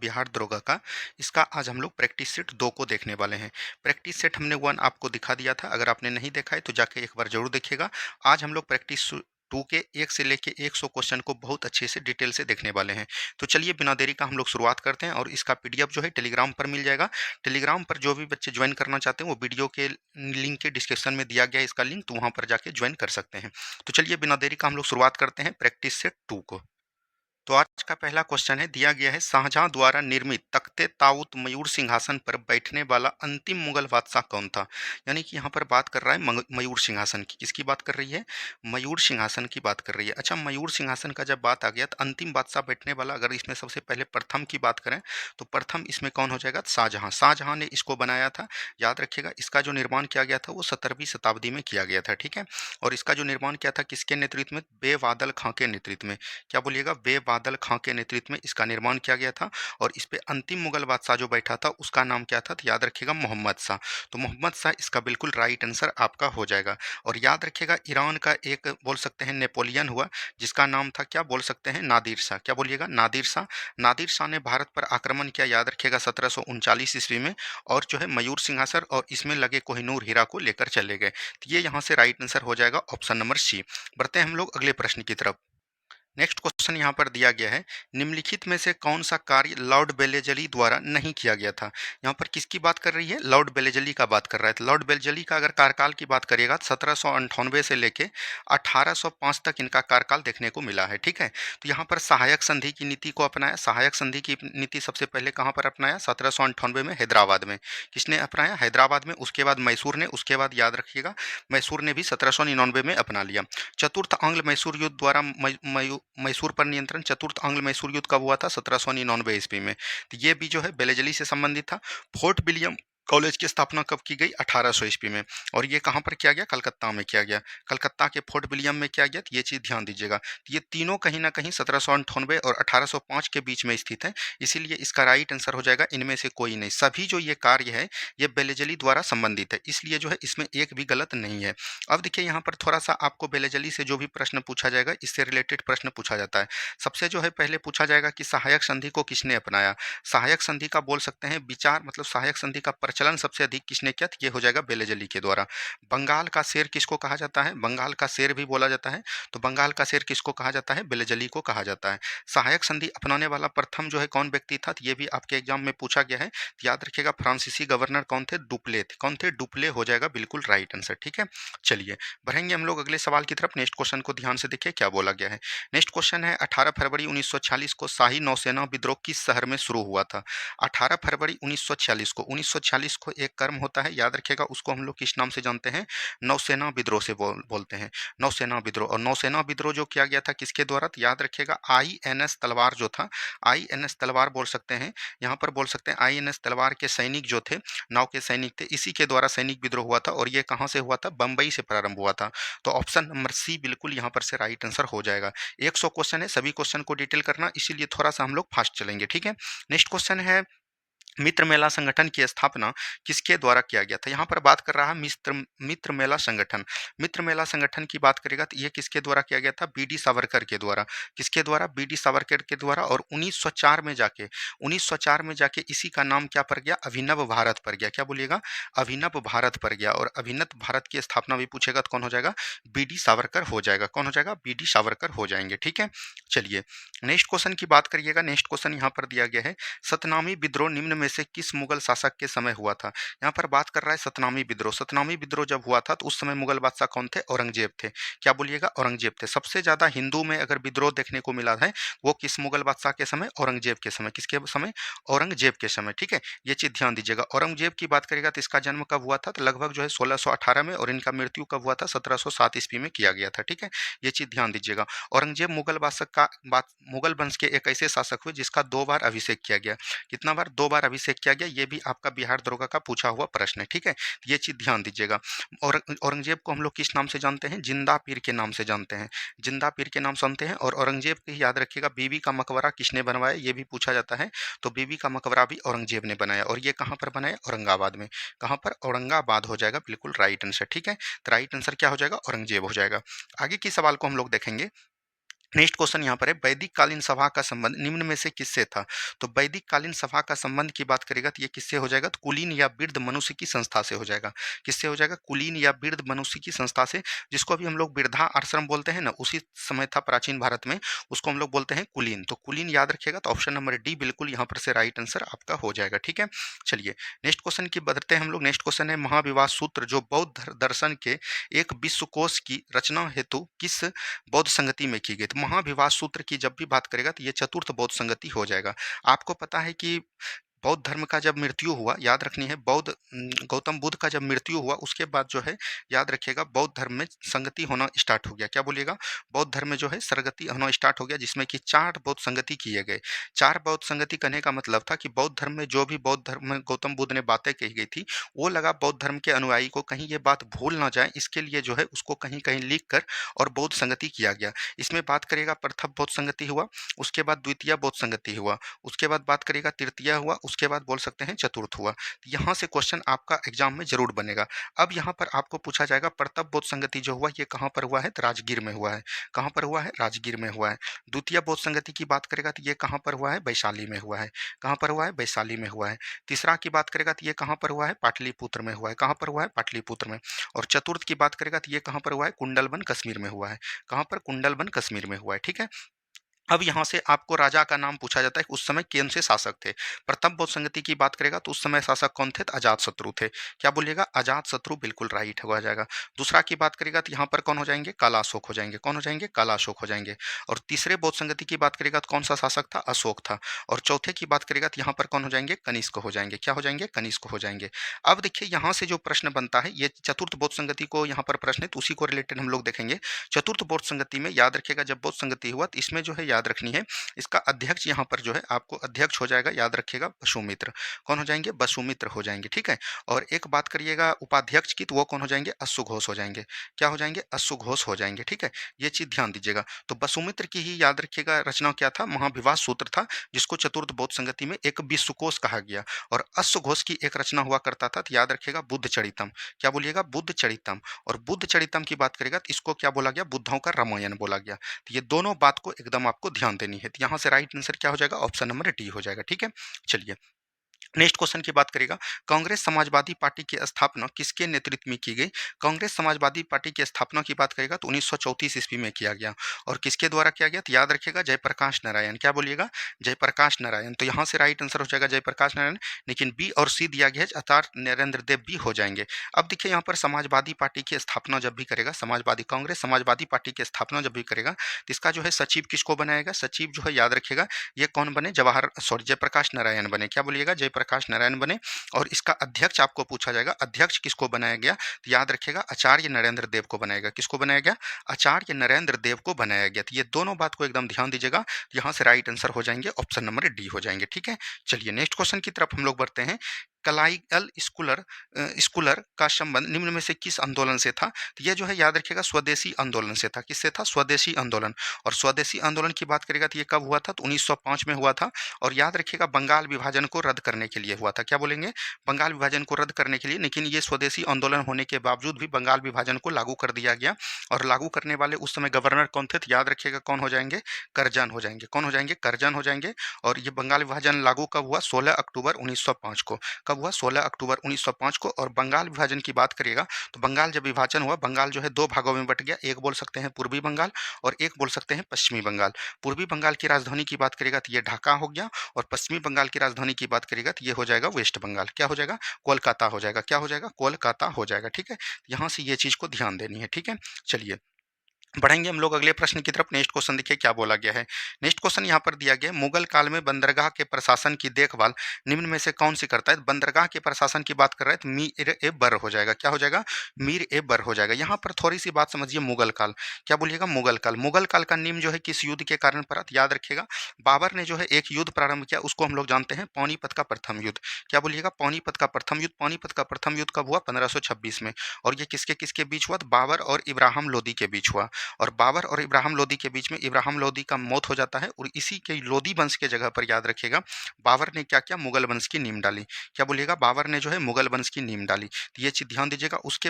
बिहार दरोगा का। इसका आज हम लोग प्रैक्टिस सेट 2 को देखने वाले हैं। प्रैक्टिस सेट हमने 1 आपको दिखा दिया था, अगर आपने नहीं देखा है तो जाके एक बार ज़रूर देखिएगा। आज हम लोग प्रैक्टिस 2 के 1 से लेके 100 क्वेश्चन को बहुत अच्छे से डिटेल से देखने वाले हैं। तो चलिए बिना देरी का हम लोग शुरुआत करते हैं और इसका पीडीएफ जो है टेलीग्राम पर मिल जाएगा। टेलीग्राम पर जो भी बच्चे ज्वाइन करना चाहते हैं वो वीडियो के लिंक के डिस्क्रिप्शन में दिया गया है इसका लिंक, तो वहाँ पर जाके ज्वाइन कर सकते हैं। तो चलिए बिना देरी का हम लोग शुरुआत करते हैं प्रैक्टिस सेट 2 को। तो आज का पहला क्वेश्चन है, दिया गया है शाहजहां द्वारा निर्मित तख्ते ताऊत मयूर सिंहासन पर बैठने वाला अंतिम मुगल बादशाह कौन था। यानी कि यहाँ पर बात कर रहा है मयूर सिंहासन की। किसकी बात कर रही है? मयूर सिंहासन की बात कर रही है। अच्छा, मयूर सिंहासन का जब बात आ गया तो अंतिम बादशाह बैठने वाला, अगर इसमें सबसे पहले प्रथम की बात करें तो प्रथम इसमें कौन हो जाएगा? शाहजहां। शाहजहां ने इसको बनाया था। याद रखिएगा, इसका जो निर्माण किया गया था वो 17वीं शताब्दी में किया गया था। ठीक है, और इसका जो निर्माण किया था किसके नेतृत्व में? बेबादल खां के नेतृत्व में। क्या बोलिएगा? बेबादल खां के नेतृत्व में इसका निर्माण किया गया था। और इस पे अंतिम मुगल बादशाह जो बैठा था उसका नाम क्या था? तो याद रखिएगा, मोहम्मद शाह। तो मोहम्मद शाह इसका बिल्कुल राइट आंसर आपका हो जाएगा। और याद रखिएगा, ईरान का एक बोल सकते हैं नेपोलियन हुआ, जिसका नाम था, क्या बोल सकते हैं? नादिर शाह। क्या बोलिएगा? नादिर शाह। नादिर शाह ने भारत पर आक्रमण किया, याद रखिएगा, 1739 ईस्वी में। और जो है मयूर सिंहासन और इसमें लगे कोहिनूर हीरा को लेकर चले गए। तो ये यहाँ से राइट आंसर हो जाएगा ऑप्शन नंबर सी। बढ़ते हैं हम लोग अगले प्रश्न की तरफ। नेक्स्ट क्वेश्चन यहाँ पर दिया गया है, निम्नलिखित में से कौन सा कार्य लॉर्ड बेलेजली द्वारा नहीं किया गया था। यहाँ पर किसकी बात कर रही है? लॉर्ड बेलेजली का बात कर रहा है। तो लॉर्ड बेलेजली का अगर कार्यकाल की बात करिएगा, 1798 से लेके 1805 तक इनका कार्यकाल देखने को मिला है। ठीक है, तो यहाँ पर सहायक संधि की नीति को अपनाया। सहायक संधि की नीति सबसे पहले कहाँ पर अपनाया? 1798 में हैदराबाद में। किसने अपनाया? हैदराबाद में। उसके बाद मैसूर ने, उसके बाद याद रखिएगा मैसूर ने भी 1799 में अपना लिया। चतुर्थ आंग्ल मैसूर युद्ध द्वारा मैसूर पर नियंत्रण। चतुर्थ आंग्ल मैसूर युद्ध कब हुआ था? 1799 ईस्वी में। तो ये भी जो है बेलेजली से संबंधित था। फोर्ट विलियम कॉलेज की स्थापना कब की गई? 1800 ईस्वी में। और ये कहाँ पर किया गया? कलकत्ता में किया गया। कलकत्ता के फोर्ट विलियम में किया गया। तो ये चीज़ ध्यान दीजिएगा। तो ये तीनों कहीं ना कहीं 1798 और 1805 के बीच में स्थित है। इसीलिए इसका राइट आंसर हो जाएगा इनमें से कोई नहीं। सभी जो ये कार्य है ये बेलेजली द्वारा संबंधित है, इसलिए जो है इसमें एक भी गलत नहीं है। अब देखिए, यहाँ पर थोड़ा सा आपको बेलेजली से जो भी प्रश्न पूछा जाएगा इससे रिलेटेड प्रश्न पूछा जाता है। सबसे जो है पहले पूछा जाएगा कि सहायक संधि को किसने अपनाया। सहायक संधि का बोल सकते हैं विचार, मतलब सहायक संधि का प्रचलन सबसे अधिक किसने किया? ये हो जाएगा बेलेजली के द्वारा। बंगाल का शेर किसको कहा जाता है? बंगाल का शेर भी बोला जाता है। तो बंगाल का शेर किसको कहा जाता है? बेलेजली को कहा जाता है। सहायक संधि अपनाने वाला प्रथम जो है कौन व्यक्ति था? ये भी आपके एग्जाम में पूछा गया है। याद रखिएगा, फ्रांसीसी गवर्नर कौन थे? डुप्ले थे। कौन थे? डुप्ले हो जाएगा बिल्कुल राइट आंसर। ठीक है, चलिए बढ़ेंगे हम लोग अगले सवाल की तरफ। नेक्स्ट क्वेश्चन को ध्यान से देखिए क्या बोला गया है। नेक्स्ट क्वेश्चन है, 18 फरवरी 1946 को शाही नौसेना विद्रोह किस शहर में शुरू हुआ था? 18 फरवरी 1946 को एक कर्म होता है, याद रखिएगा, उसको हम लोग किस नाम से जानते हैं? नौसेना विद्रोह से बोलते हैं। नौसेना विद्रोह। और नौसेना विद्रोह जो किया गया था किसके द्वारा? तो याद रखिएगा, आईएनएस तलवार जो था, आईएनएस तलवार बोल सकते हैं, यहाँ पर बोल सकते हैं आईएनएस तलवार के सैनिक जो थे, नाव के सैनिक थे, इसी के द्वारा सैनिक विद्रोह हुआ था। और ये कहाँ से हुआ था? बंबई से प्रारंभ हुआ था। तो ऑप्शन नंबर सी बिल्कुल यहाँ पर से राइट आंसर हो जाएगा। 100 क्वेश्चन है, सभी क्वेश्चन को डिटेल करना, इसीलिए थोड़ा सा हम लोग फास्ट चलेंगे। ठीक है, नेक्स्ट क्वेश्चन है, मित्र मेला संगठन की स्थापना किसके द्वारा किया गया था? यहाँ पर बात कर रहा है मित्र मेला संगठन। मित्र मेला संगठन की बात करेगा तो ये किसके द्वारा किया गया था? बीडी सावरकर के द्वारा। किसके द्वारा? बीडी सावरकर के द्वारा। और 1904 में जाके इसी का नाम क्या पड़ गया? अभिनव भारत पड़ गया। क्या बोलिएगा? अभिनव भारत पड़ गया। और अभिनव भारत की स्थापना भी पूछेगा तो कौन हो जाएगा? बीडी सावरकर हो जाएगा। कौन हो जाएगा? बीडी सावरकर हो जाएंगे। ठीक है, चलिए नेक्स्ट क्वेश्चन की बात करिएगा। नेक्स्ट क्वेश्चन यहाँ पर दिया गया है, सतनामी विद्रोह निम्न में से किस मुगल शासक के समय हुआ था? यहाँ पर बात कर रहा है सतनामी विद्रोह। सतनामी विद्रोह जब हुआ था तो उस समय मुगल बादशाह कौन थे? औरंगजेब थे। क्या बोलिएगा? औरंगजेब थे। सबसे ज्यादा हिंदू में अगर विद्रोह देखने को मिला है वो किस मुगल बादशाह के समय? औरंगजेब के समय। किसके समय? औरंगजेब के समय। ठीक है, ये चीज ध्यान दीजिएगा। औरंगजेब की बात करेगा तो इसका जन्म कब हुआ था? तो लगभग जो है 1618 में, और इनका मृत्यु कब हुआ था? 1707 ईस्वी में किया गया था। ठीक है, ये चीज ध्यान दीजिएगा। औरंगजेब मुगल वंश के एक ऐसे शासक हुए जिसका 2 बार अभिषेक किया गया। कितना बार? 2 बार अभिषेक किया गया। ये भी आपका बिहार दरोगा का पूछा हुआ प्रश्न है। ठीक है, ये चीज ध्यान दीजिएगा। और औरंगजेब को हम लोग किस नाम से जानते हैं? जिंदा पीर के नाम से जानते हैं। जिंदा पीर के नाम सुनते हैं। और औरंगजेब की याद रखिएगा, बीबी का मकबरा किसने बनवाया? ये भी पूछा जाता है। तो बीबी का मकबरा भी औरंगजेब ने बनाया। और ये कहाँ पर बनाया? औरंगाबाद में। कहाँ पर? औरंगाबाद हो जाएगा बिल्कुल राइट आंसर। ठीक है, तो राइट आंसर क्या हो जाएगा? औरंगजेब हो जाएगा। आगे की सवाल को हम लोग देखेंगे। नेक्स्ट क्वेश्चन यहाँ पर है, वैदिक कालीन सभा का संबंध निम्न में से किससे था? तो वैदिक कालीन सभा का संबंध की बात करेगा तो ये किससे हो जाएगा? तो कुलीन या वृद्ध मनुष्य की संस्था से हो जाएगा। किससे हो जाएगा? कुलीन या वृद्ध मनुष्य की संस्था से, जिसको अभी हम लोग वृद्धा आश्रम बोलते हैं ना, उसी समय था प्राचीन भारत में, उसको हम लोग बोलते हैं कुलीन। तो कुलीन याद रखिएगा, तो ऑप्शन नंबर डी बिल्कुल यहाँ पर से राइट आंसर आपका हो जाएगा। ठीक है, चलिए नेक्स्ट क्वेश्चन की बढ़ते हैं हम लोग। नेक्स्ट क्वेश्चन है, महाविवाह सूत्र जो बौद्ध दर्शन के एक विश्वकोश की रचना हेतु किस बौद्ध संगति में की गई? तो महाविवाह सूत्र की जब भी बात करेगा तो ये चतुर्थ बौद्ध संगति हो जाएगा। आपको पता है कि बौद्ध धर्म का जब मृत्यु हुआ, याद रखनी है, गौतम बुद्ध का जब मृत्यु हुआ उसके बाद जो है, याद रखिएगा, बौद्ध धर्म में संगति होना स्टार्ट हो गया। क्या बोलिएगा? बौद्ध धर्म में जो है सरगति होना स्टार्ट हो गया, जिसमें कि 4 बौद्ध संगति किए गए। 4 बौद्ध संगति करने का मतलब था कि बौद्ध धर्म में जो भी बौद्ध धर्म में गौतम बुद्ध ने बातें कही गई थी, वो लगा बौद्ध धर्म के अनुयायी को कहीं ये बात भूल ना जाए, इसके लिए जो है उसको कहीं कहीं लिख कर और बौद्ध संगति किया गया। इसमें बात करेगा प्रथम बौद्ध संगति हुआ, उसके बाद द्वितीय बौद्ध संगति हुआ, उसके बाद बात करेगा तृतीय हुआ, उसके बाद बोल सकते हैं चतुर्थ हुआ। तो यहाँ से क्वेश्चन आपका एग्जाम में जरूर बनेगा। अब यहाँ पर आपको पूछा जाएगा प्रथम बौद्ध संगति जो हुआ ये कहाँ पर हुआ है? तो राजगीर में हुआ है। कहाँ पर हुआ है? राजगीर में हुआ है। द्वितीय बौद्ध संगति की बात करेगा तो ये कहाँ पर हुआ है? वैशाली में हुआ है। कहाँ पर हुआ है? वैशाली में हुआ है। तीसरा की बात करेगा तो ये कहाँ पर हुआ है? पाटलिपुत्र में हुआ है। कहाँ पर हुआ है? पाटलिपुत्र में। और चतुर्थ की बात करेगा तो ये कहाँ पर हुआ है? कुंडलबन कश्मीर में हुआ है। कहाँ पर? कुंडलबन कश्मीर में हुआ है। ठीक है, अब यहाँ से आपको राजा का नाम पूछा जाता है, उस समय कौन से शासक थे? प्रथम बौद्ध संगति की बात करेगा तो उस समय शासक कौन थे? तो अजातशत्रु थे। क्या बोलिएगा? अजातशत्रु बिल्कुल राइट हो जाएगा। दूसरा की बात करेगा तो यहाँ पर कौन हो जाएंगे? काला अशोक हो जाएंगे। कौन हो जाएंगे? काला अशोक हो जाएंगे। और तीसरे बौद्ध संगति की बात करेगा तो कौन सा शासक था? अशोक था। और चौथे की बात करेगा तो यहाँ पर कौन हो जाएंगे? कनिष्क हो जाएंगे। क्या हो जाएंगे? कनिष्क हो जाएंगे। अब देखिए यहाँ से जो प्रश्न बनता है, ये चतुर्थ बौद्ध संगति को यहाँ पर प्रश्न है, तो उसी को रिलेटेड हम लोग देखेंगे। चतुर्थ बौद्ध संगति में याद रखिएगा, जब बौद्ध संगति हुआ तो इसमें जो है याद रखनी है, इसका अध्यक्ष यहाँ पर जो है आपको अध्यक्ष हो जाएगा, याद रखिएगा, वसुमित्र। कौन हो जाएंगे? वसुमित्र हो जाएंगे। ठीक है, और एक बात करिएगा उपाध्यक्ष की, तो वो कौन हो जाएंगे? अश्वघोष हो जाएंगे। क्या हो जाएंगे? अश्वघोष हो जाएंगे। ठीक है, ये चीज ध्यान दीजिएगा। तो वसुमित्र की ही याद रखिएगा रचना क्या था? महाविवाह सूत्र था, जिसको चतुर्थ बौद्ध संगति में एक विश्वकोश कहा गया। और अश्वघोष की एक रचना हुआ करता था, तो याद रखिएगा बुद्ध चरितम। क्या बोलिएगा? बुद्ध चरितम। और बुद्ध चरितम की बात करेगा तो इसको क्या बोला गया? बुद्धों का रामायण बोला गया। तो ये दोनों बात को एकदम आपको ध्यान देनी है। तो यहाँ से राइट आंसर क्या हो जाएगा? ऑप्शन नंबर डी हो जाएगा। ठीक है, चलिए नेक्स्ट क्वेश्चन की बात करेगा, कांग्रेस समाजवादी पार्टी की स्थापना किसके नेतृत्व में की गई? कांग्रेस समाजवादी पार्टी की स्थापना की बात करेगा तो 1934 ईस्वी में किया गया। और किसके द्वारा किया गया? तो याद रखिएगा जयप्रकाश नारायण। क्या बोलिएगा? जयप्रकाश नारायण। तो यहाँ से राइट आंसर हो जाएगा जयप्रकाश नारायण, लेकिन बी और सी दिया गया है, अर्थात नरेंद्र देव भी हो जाएंगे। अब देखिए यहाँ पर समाजवादी पार्टी की स्थापना जब भी करेगा, समाजवादी कांग्रेस समाजवादी पार्टी की स्थापना जब भी करेगा, तो इसका जो है सचिव किसको बनाएगा? सचिव जो है याद रखिएगा ये कौन बने? जयप्रकाश नारायण बने। क्या बोलिएगा? जयप्रकाश नारायण बने। और इसका अध्यक्ष आपको पूछा जाएगा, अध्यक्ष किसको बनाया गया? तो याद रखिएगा आचार्य नरेंद्र देव को बनाया गया। किसको बनाया गया? आचार्य नरेंद्र देव को बनाया गया। तो ये दोनों बात को एकदम ध्यान दीजिएगा, यहाँ से राइट आंसर हो जाएंगे ऑप्शन नंबर डी हो जाएंगे। ठीक है, चलिए नेक्स्ट क्वेश्चन की तरफ हम लोग बढ़ते हैं। कलाइगल स्कूलर स्कूलर का संबंध निम्न में से किस आंदोलन से था? तो यह जो है याद रखिएगा स्वदेशी आंदोलन से था। किससे था? स्वदेशी आंदोलन। और स्वदेशी आंदोलन की बात करेगा तो ये कब हुआ था? तो 1905 में हुआ था। और याद रखिएगा बंगाल विभाजन को रद्द करने के लिए हुआ था। क्या बोलेंगे? बंगाल विभाजन को रद्द करने के लिए। लेकिन ये स्वदेशी आंदोलन होने के बावजूद भी बंगाल विभाजन को लागू कर दिया गया। और लागू करने वाले उस समय गवर्नर कौन थे? तो याद रखिएगा कौन हो जाएंगे? करजन हो जाएंगे। कौन हो जाएंगे? करजन हो जाएंगे। और ये बंगाल विभाजन लागू कब हुआ? 16 अक्टूबर 1905 को। कब हुआ? 16 अक्टूबर 1905 को। और बंगाल विभाजन की बात करिएगा तो बंगाल जब विभाजन हुआ, बंगाल जो है 2 भागों में बट गया। एक बोल सकते हैं पूर्वी बंगाल और एक बोल सकते हैं पश्चिमी बंगाल। पूर्वी बंगाल की राजधानी की बात करेगा तो ये ढाका हो गया। और पश्चिमी बंगाल की राजधानी की बात करेगा तो ये हो जाएगा वेस्ट बंगाल। क्या हो जाएगा? कोलकाता हो जाएगा। क्या हो जाएगा? कोलकाता हो जाएगा। ठीक है, यहाँ से ये चीज को ध्यान देनी है। ठीक है, चलिए बढ़ेंगे हम लोग अगले प्रश्न की तरफ। नेक्स्ट क्वेश्चन देखिए क्या बोला गया है। नेक्स्ट क्वेश्चन यहाँ पर दिया गया है, मुगल काल में बंदरगाह के प्रशासन की देखभाल निम्न में से कौन सी करता है? बंदरगाह के प्रशासन की बात कर रहे हैं तो मीर ए बर हो जाएगा। क्या हो जाएगा? मीर ए बर हो जाएगा। यहाँ पर थोड़ी सी बात समझिए, मुगल काल। क्या बोलिएगा? मुगल काल। मुगल काल का निम्न जो है किस युद्ध के कारण पड़ा? याद रखिएगा बाबर ने जो है एक युद्ध प्रारंभ किया, उसको हम लोग जानते हैं पानीपत का प्रथम युद्ध। क्या बोलिएगा? पानीपत का प्रथम युद्ध। पानीपत का प्रथम युद्ध कब हुआ? 1526 में। और ये किसके किसके बीच हुआ? बाबर और इब्राहिम लोदी के बीच हुआ। और बाबर और इब्राहिम लोदी के बीच में इब्राहिम लोदी का मौत हो जाता है और इसी के लोदी वंश के जगह पर याद रखिएगा बाबर ने क्या किया, मुगल वंश की नींव डाली। क्या बोलिएगा, बाबर ने जो है मुगल वंश की नींव डाली। तो ये चीज़ ध्यान दीजिएगा। उसके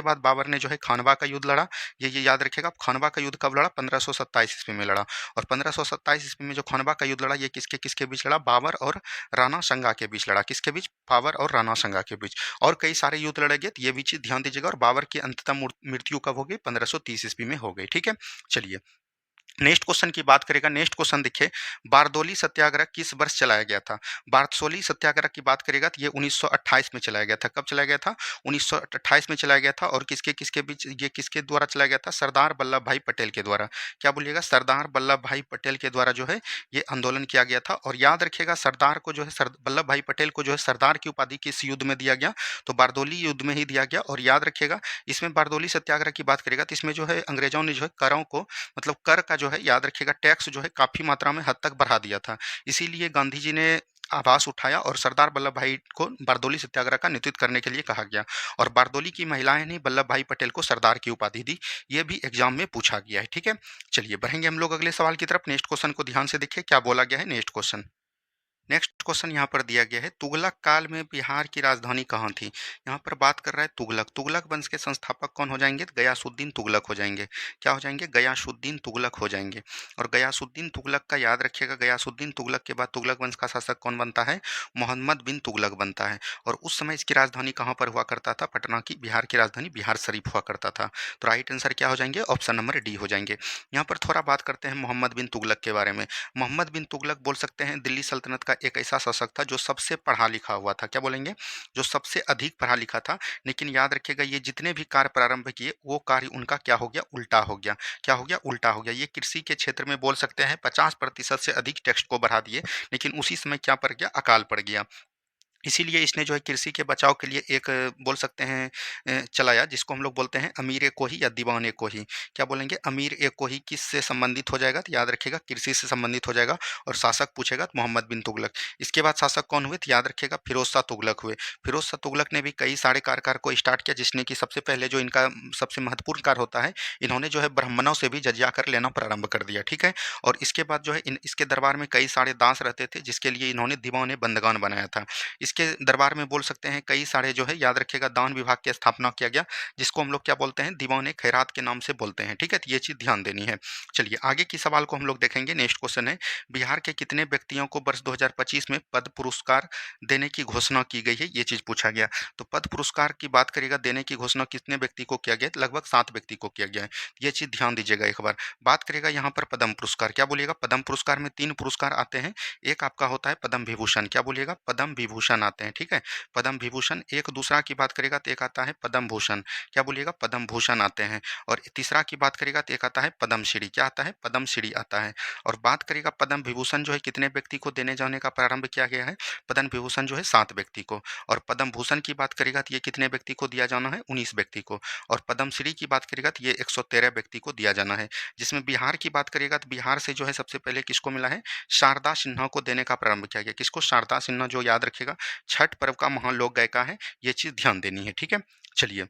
बाद बाबर ने जो है खानवा का युद्ध लड़ा। ये याद रखिएगा, खानवा का युद्ध कब लड़ा, 1527 ईस्वी में लड़ा। और 1527 ईस्वी में जो खानवा का युद्ध लड़ा ये किसके किसके बीच लड़ा, बाबर और राणा संगा के बीच लड़ा। किसके बीच, बाबर और राणा संगा के बीच। और कई सारे युद्ध लड़े गए, तो ये भी चीज़ ध्यान दीजिएगा। और बाबर की अंततः मृत्यु कब हो गई, 1530 ईस्वी में हो गई। ठीक है, चलिए नेक्स्ट क्वेश्चन की बात करेगा। नेक्स्ट क्वेश्चन देखिए, बारदोली सत्याग्रह किस वर्ष चलाया गया था। बारदोली सत्याग्रह की बात करेगा तो ये 1928 में चलाया गया था। कब चलाया गया था, 1928 में चलाया गया था। और किसके किसके बीच, ये किसके द्वारा चलाया गया था, सरदार वल्लभ भाई पटेल के द्वारा। क्या बोलिएगा, सरदार वल्लभ भाई पटेल के द्वारा जो है ये आंदोलन किया गया था। और याद रखिएगा सरदार को जो है, वल्लभ भाई पटेल को जो है सरदार की उपाधि किस युद्ध में दिया गया, तो बारदोली युद्ध में ही दिया गया। और याद रखिएगा इसमें बारदोली सत्याग्रह की बात करेगा तो इसमें जो है अंग्रेजों ने जो है करों को, मतलब कर का जो है याद रखिएगा टैक्स जो है काफ़ी मात्रा में हद तक बढ़ा दिया था। इसीलिए गांधी जी ने आवाज़ उठाया और सरदार वल्लभ भाई को बारदोली सत्याग्रह का नेतृत्व करने के लिए कहा गया। और बारदोली की महिलाएं ने वल्लभ भाई पटेल को सरदार की उपाधि दी। ये भी एग्जाम में पूछा गया है। ठीक है, चलिए बढ़ेंगे हम लोग अगले सवाल की तरफ। नेक्स्ट क्वेश्चन को ध्यान से देखिए क्या बोला गया है। नेक्स्ट क्वेश्चन, नेक्स्ट क्वेश्चन यहाँ पर दिया गया है, तुगलक काल में बिहार की राजधानी कहाँ थी। यहाँ पर बात कर रहा है तुगलक। तुगलक वंश के संस्थापक कौन हो जाएंगे, गयासुद्दीन तुगलक हो जाएंगे। क्या हो जाएंगे, गयासुद्दीन तुगलक हो जाएंगे। और गयासुद्दीन तुगलक का याद रखिएगा, गयासुद्दीन तुगलक के बाद तुगलक वंश का शासक कौन बनता है, मोहम्मद बिन तुगलक बनता है। और उस समय इसकी राजधानी कहाँ पर हुआ करता था, पटना की। बिहार की राजधानी बिहार शरीफ हुआ करता था। तो राइट आंसर क्या हो जाएंगे, ऑप्शन नंबर डी हो जाएंगे। यहाँ पर थोड़ा बात करते हैं मोहम्मद बिन तुगलक के बारे में। मोहम्मद बिन तुगलक बोल सकते हैं दिल्ली सल्तनत का एक ऐसा शासक था जो सबसे पढ़ा लिखा हुआ था। क्या बोलेंगे, जो सबसे अधिक पढ़ा लिखा था। लेकिन याद रखिएगा ये जितने भी कार्य प्रारंभ किए वो कार्य उनका क्या हो गया, उल्टा हो गया। क्या हो गया, उल्टा हो गया। ये कृषि के क्षेत्र में बोल सकते हैं 50% से अधिक टेक्स्ट को बढ़ा दिए, लेकिन उसी समय क्या पड़ गया, अकाल पड़ गया। इसीलिए इसने जो है कृषि के बचाव के लिए एक बोल सकते हैं चलाया, जिसको हम लोग बोलते हैं अमीर ए कोही या दीवान ए कोही। क्या बोलेंगे, अमीर ए कोही किससे संबंधित हो जाएगा, तो याद रखिएगा कृषि से संबंधित हो जाएगा। और शासक पूछेगा तो मोहम्मद बिन तुगलक। इसके बाद शासक कौन हुए, तो याद रखिएगा फिरोज शाह तुगलक हुए। फिरोज शाह तुगलक ने भी कई सारे कार्य को स्टार्ट किया, जिसने कि सबसे पहले जो इनका सबसे महत्वपूर्ण कार्य होता है, इन्होंने जो है ब्राह्मणों से भी जजिया कर लेना प्रारंभ कर दिया। ठीक है, और इसके बाद जो है इसके दरबार में कई सारे दास रहते थे, जिसके लिए इन्होंने दीवान ए बंदगान बनाया था। इसके दरबार में बोल सकते हैं कई सारे जो है याद रखिएगा दान विभाग की स्थापना किया गया, जिसको हम लोग क्या बोलते हैं, दीवाने खैरात के नाम से बोलते हैं। ठीक है, तो ये चीज़ ध्यान देनी है। चलिए आगे की सवाल को हम लोग देखेंगे। नेक्स्ट क्वेश्चन है, बिहार के कितने व्यक्तियों को वर्ष 2025 में पद्म पुरस्कार देने की घोषणा की गई है, ये चीज़ पूछा गया। तो पद्म पुरस्कार की बात करेगा, देने की घोषणा कितने व्यक्ति को किया गया, लगभग 7 व्यक्ति को किया गया है। ये चीज़ ध्यान दीजिएगा एक बार। बात करेगा यहाँ पर पद्म पुरस्कार, क्या बोलिएगा, पद्म पुरस्कार में 3 पुरस्कार आते हैं। एक आपका होता है पद्म विभूषण। क्या बोलिएगा, पद्म विभूषण आते हैं। ठीक है, पद्म विभूषण। एक दूसरा की बात करेगा तो एक आता है पद्म भूषण। क्या बोलिएगा, पद्म भूषण आते हैं। और तीसरा की बात करेगा तो एक आता है पद्म श्री। क्या आता है, पद्म श्री आता है। और बात करेगा पद्म विभूषण जो है कितने व्यक्ति को देने जाने का प्रारंभ किया गया है, पद्म विभूषण जो है 7 व्यक्ति को। और पद्म भूषण की बात करेगा तो ये कितने व्यक्ति को दिया जाना है, 19 व्यक्ति को। और पद्म श्री की बात करेगा तो ये 113 व्यक्ति को दिया जाना है। जिसमें बिहार की बात करेगा तो बिहार से जो है सबसे पहले किसको मिला है, शारदा सिन्हा को देने का प्रारंभ किया गया। किसको, शारदा सिन्हा, जो याद रखेगा छठ पर्व का महान लोक गायिका है। ये चीज़ ध्यान देनी है। ठीक है, चलिए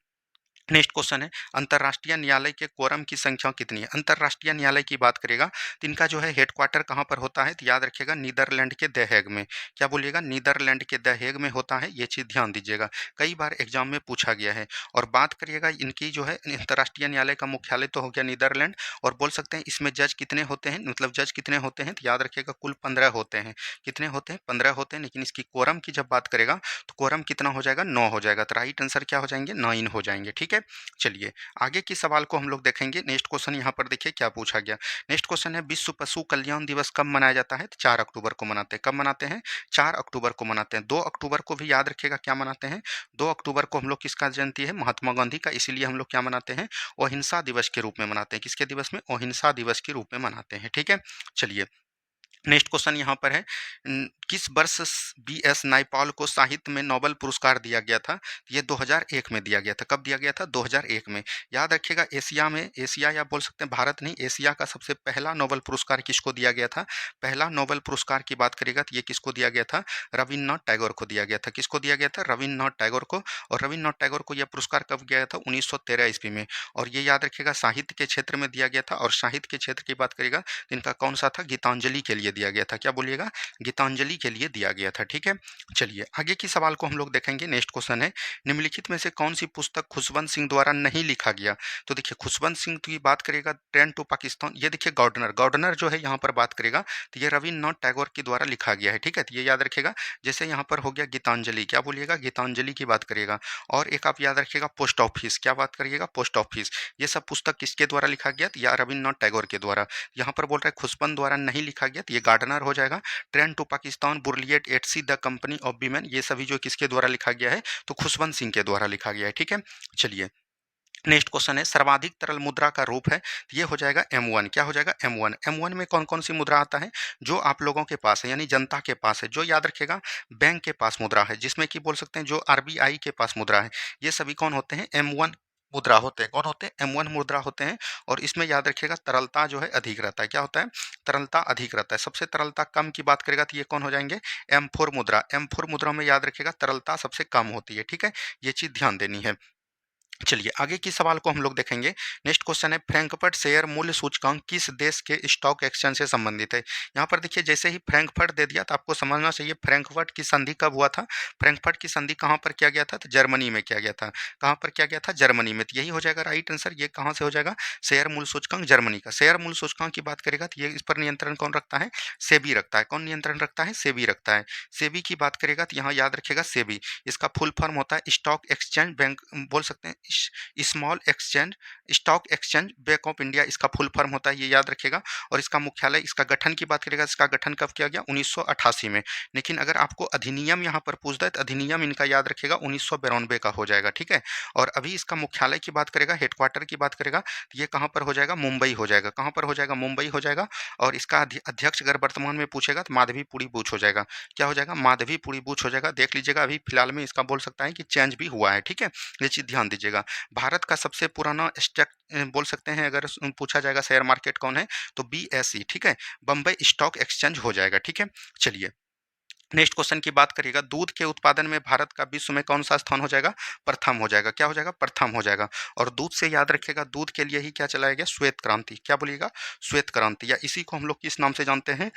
नेक्स्ट क्वेश्चन है, अंतर्राष्ट्रीय न्यायालय के कोरम की संख्या कितनी है। अंतर्राष्ट्रीय न्यायालय की बात करेगा तो इनका जो है हेडक्वार्टर कहाँ पर होता है, तो याद रखिएगा नीदरलैंड के द हेग में। क्या बोलिएगा, नीदरलैंड के द हेग में होता है। ये चीज़ ध्यान दीजिएगा, कई बार एग्जाम में पूछा गया है। और बात करिएगा इनकी जो है अंतर्राष्ट्रीय न्यायालय का मुख्यालय तो हो गया नीदरलैंड। और बोल सकते हैं इसमें जज कितने होते हैं, मतलब जज कितने होते हैं, तो याद रखिएगा कुल 15 होते हैं। कितने होते हैं, 15 होते हैं। लेकिन इसकी कोरम की जब बात करेगा तो कोरम कितना हो जाएगा, 9 हो जाएगा। तो राइट आंसर क्या हो जाएंगे, 9 हो जाएंगे। ठीक है, चलिए आगे की सवाल को हम लोग देखेंगे। नेक्स्ट क्वेश्चन यहाँ पर देखिए क्या पूछा गया। नेक्स्ट क्वेश्चन है, विश्व पशु कल्याण दिवस कब मनाया जाता है, तो 4 अक्टूबर को मनाते हैं। कब मनाते हैं, 4 अक्टूबर को मनाते हैं। 2 अक्टूबर को भी याद रखिएगा क्या मनाते हैं, 2 अक्टूबर को हम लोग किसका जयंती है, महात्मा गांधी का। इसीलिए हम लोग क्या मनाते हैं, अहिंसा दिवस के रूप में मनाते हैं। किसके दिवस में, अहिंसा दिवस के रूप में मनाते हैं। ठीक है, चलिए नेक्स्ट क्वेश्चन यहाँ पर है, किस वर्ष बी.एस. नायपॉल को साहित्य में नोबेल पुरस्कार दिया गया था? ये 2001 में दिया गया था। कब दिया गया था? 2001 में। याद रखिएगा, एशिया या बोल सकते हैं भारत नहीं, एशिया का सबसे पहला नोबेल पुरस्कार किसको दिया गया था? पहला नोबेल पुरस्कार की बात करेगा तो ये किसको दिया गया था? रविन्द्रनाथ टैगोर को दिया गया था। किसको दिया गया था? रविन्द्रनाथ टैगोर को। और रविन्द्रनाथ टैगोर को यह पुरस्कार कब गया था? 1913 ईस्वी में। और ये याद रखिएगा, साहित्य के क्षेत्र में दिया गया था। और साहित्य के क्षेत्र की बात करेगा तो इनका कौन सा था? गीतांजलि के लिए दिया गया था। क्या बोलिएगा? गीतांजलि के लिए दिया गया था। ठीक है, चलिए आगे की सवाल को हम लोग देखेंगे। नेक्स्ट क्वेश्चन है, निम्नलिखित में से कौन सी पुस्तक खुशवंत सिंह द्वारा नहीं लिखा गया? तो देखिए, खुशवंत सिंह की बात करेगा ट्रेन टू पाकिस्तान, ये देखिए गवर्नर, गवर्नर जो है यहाँ पर बात करेगा तो ये रविन्द्रनाथ टैगोर के द्वारा लिखा गया है। ठीक है, तो ये याद रखेगा। जैसे यहाँ पर हो गया गीतांजलि, क्या बोलिएगा? गीतांजलि की बात करेगा। और एक आप याद रखिएगा पोस्ट ऑफिस, क्या बात करिएगा? Post office. ये सब पुस्तक किसके द्वारा लिखा गया? या रविन्द्रनाथ टैगोर के द्वारा। यहाँ पर बोल रहा है खुशवंत द्वारा नहीं लिखा गया, तो ये गार्डनर हो जाएगा। ट्रेन टू पाकिस्तान, बुर्लियट, एटसी, द कंपनी ऑफ वीमेन, ये सभी जो किसके द्वारा लिखा गया है? तो खुशवंत सिंह के द्वारा लिखा गया है। ठीक है, चलिए नेक्स्ट क्वेश्चन है, सर्वाधिक तरल मुद्रा का रूप है? तो ये हो जाएगा M1। क्या हो जाएगा? M1। M1 में कौन कौन सी मुद्रा आता है? जो आप लोगों के पास है, यानी जनता के पास है। जो याद रखेगा, बैंक के पास मुद्रा है, जिसमें कि बोल सकते हैं जो RBI के पास मुद्रा है, ये सभी कौन होते हैं? M1 मुद्रा होते हैं। कौन होते हैं? M1 मुद्रा होते हैं। और इसमें याद रखिएगा तरलता जो है अधिक रहता है। क्या होता है? तरलता अधिक रहता है। सबसे तरलता कम की बात करेगा तो ये कौन हो जाएंगे? M4 मुद्रा। M4 मुद्रा में याद रखिएगा तरलता सबसे कम होती है। ठीक है, ये चीज ध्यान देनी है। चलिए आगे की सवाल को हम लोग देखेंगे। नेक्स्ट क्वेश्चन है, फ्रैंकफर्ट शेयर मूल्य सूचकांक किस देश के स्टॉक एक्सचेंज से संबंधित है? यहाँ पर देखिए, जैसे ही फ्रैंकफर्ट दे दिया तो आपको समझना चाहिए फ्रैंकफर्ट की संधि कब हुआ था? फ्रैंकफर्ट की संधि कहाँ पर किया गया था? तो जर्मनी में किया गया था। कहाँ पर किया गया था? जर्मनी में। तो यही हो जाएगा राइट आंसर। ये कहाँ से हो जाएगा? शेयर मूल्य सूचकांक जर्मनी का। शेयर मूल्य सूचकांक की बात करेगा तो ये इस पर नियंत्रण कौन रखता है? सेबी रखता है। कौन नियंत्रण रखता है? सेबी रखता है। सेबी की बात करेगा तो यहाँ याद रखेगा सेबी, इसका फुल फॉर्म होता है स्टॉक एक्सचेंज बैंक, बोल सकते हैं small exchange, stock exchange bank of India, इसका फुल फॉर्म होता है, ये याद रखेगा। और इसका मुख्यालय, इसका गठन की बात करेगा, इसका गठन कब किया गया? 1988 में। लेकिन अगर आपको अधिनियम यहाँ पर पूछ दे तो अधिनियम इनका याद रखेगा 1992 का हो जाएगा। ठीक है, और अभी इसका मुख्यालय की बात करेगा, हेडक्वार्टर की बात करेगा तो ये कहाँ पर हो जाएगा? मुंबई हो जाएगा। कहाँ पर हो जाएगा? मुंबई हो जाएगा। और इसका अध्यक्ष अगर वर्तमान में पूछेगा तो माधवीपुरी बूच हो जाएगा। क्या हो जाएगा? माधवीपुरी बूच हो जाएगा। देख लीजिएगा, अभी फिलहाल में इसका बोल सकता है कि चेंज भी हुआ है। ठीक है, ये चीज़ ध्यान दीजिएगा। भारत का सबसे पुराना स्टॉक बोल सकते हैं, अगर पूछा जाएगा शेयर मार्केट कौन है तो BSE। ठीक है, बम्बई स्टॉक एक्सचेंज हो जाएगा। ठीक है, चलिए नेक्स्ट क्वेश्चन की बात करिएगा, दूध के उत्पादन में भारत का विश्व में कौन सा स्थान हो जाएगा? प्रथम हो जाएगा। क्या हो जाएगा? प्रथम हो जाएगा। और दूध से याद रखिएगा, दूध के लिए ही क्या चलाया गया? श्वेत क्रांति। क्या बोलिएगा? श्वेत क्रांति, या इसी को हम लोग किस नाम से जानते हैं?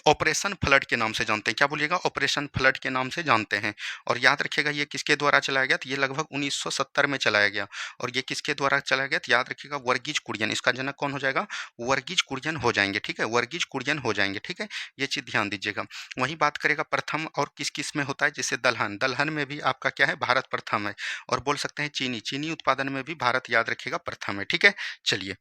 ऑपरेशन फ्लड के नाम से जानते हैं। क्या बोलिएगा? ऑपरेशन फ्लड के नाम से जानते हैं। और याद रखिएगा ये किसके द्वारा चलाया गया? तो ये लगभग 1970 में चलाया गया। और ये किसके द्वारा चलाया गया? तो याद रखिएगा वर्गीज कुरियन, इसका जनक कौन हो जाएगा? वर्गीज कुरियन हो जाएंगे। ठीक है, वर्गीज कुरियन हो जाएंगे। ठीक है, ये चीज़ ध्यान दीजिएगा। वहीं बात करेगा प्रथम और किस किस में होता है, जैसे दलहन, दलहन में भी आपका क्या है? भारत प्रथम है। और बोल सकते हैं चीनी, चीनी उत्पादन में भी भारत याद रखिएगा प्रथम है। ठीक है, चलिए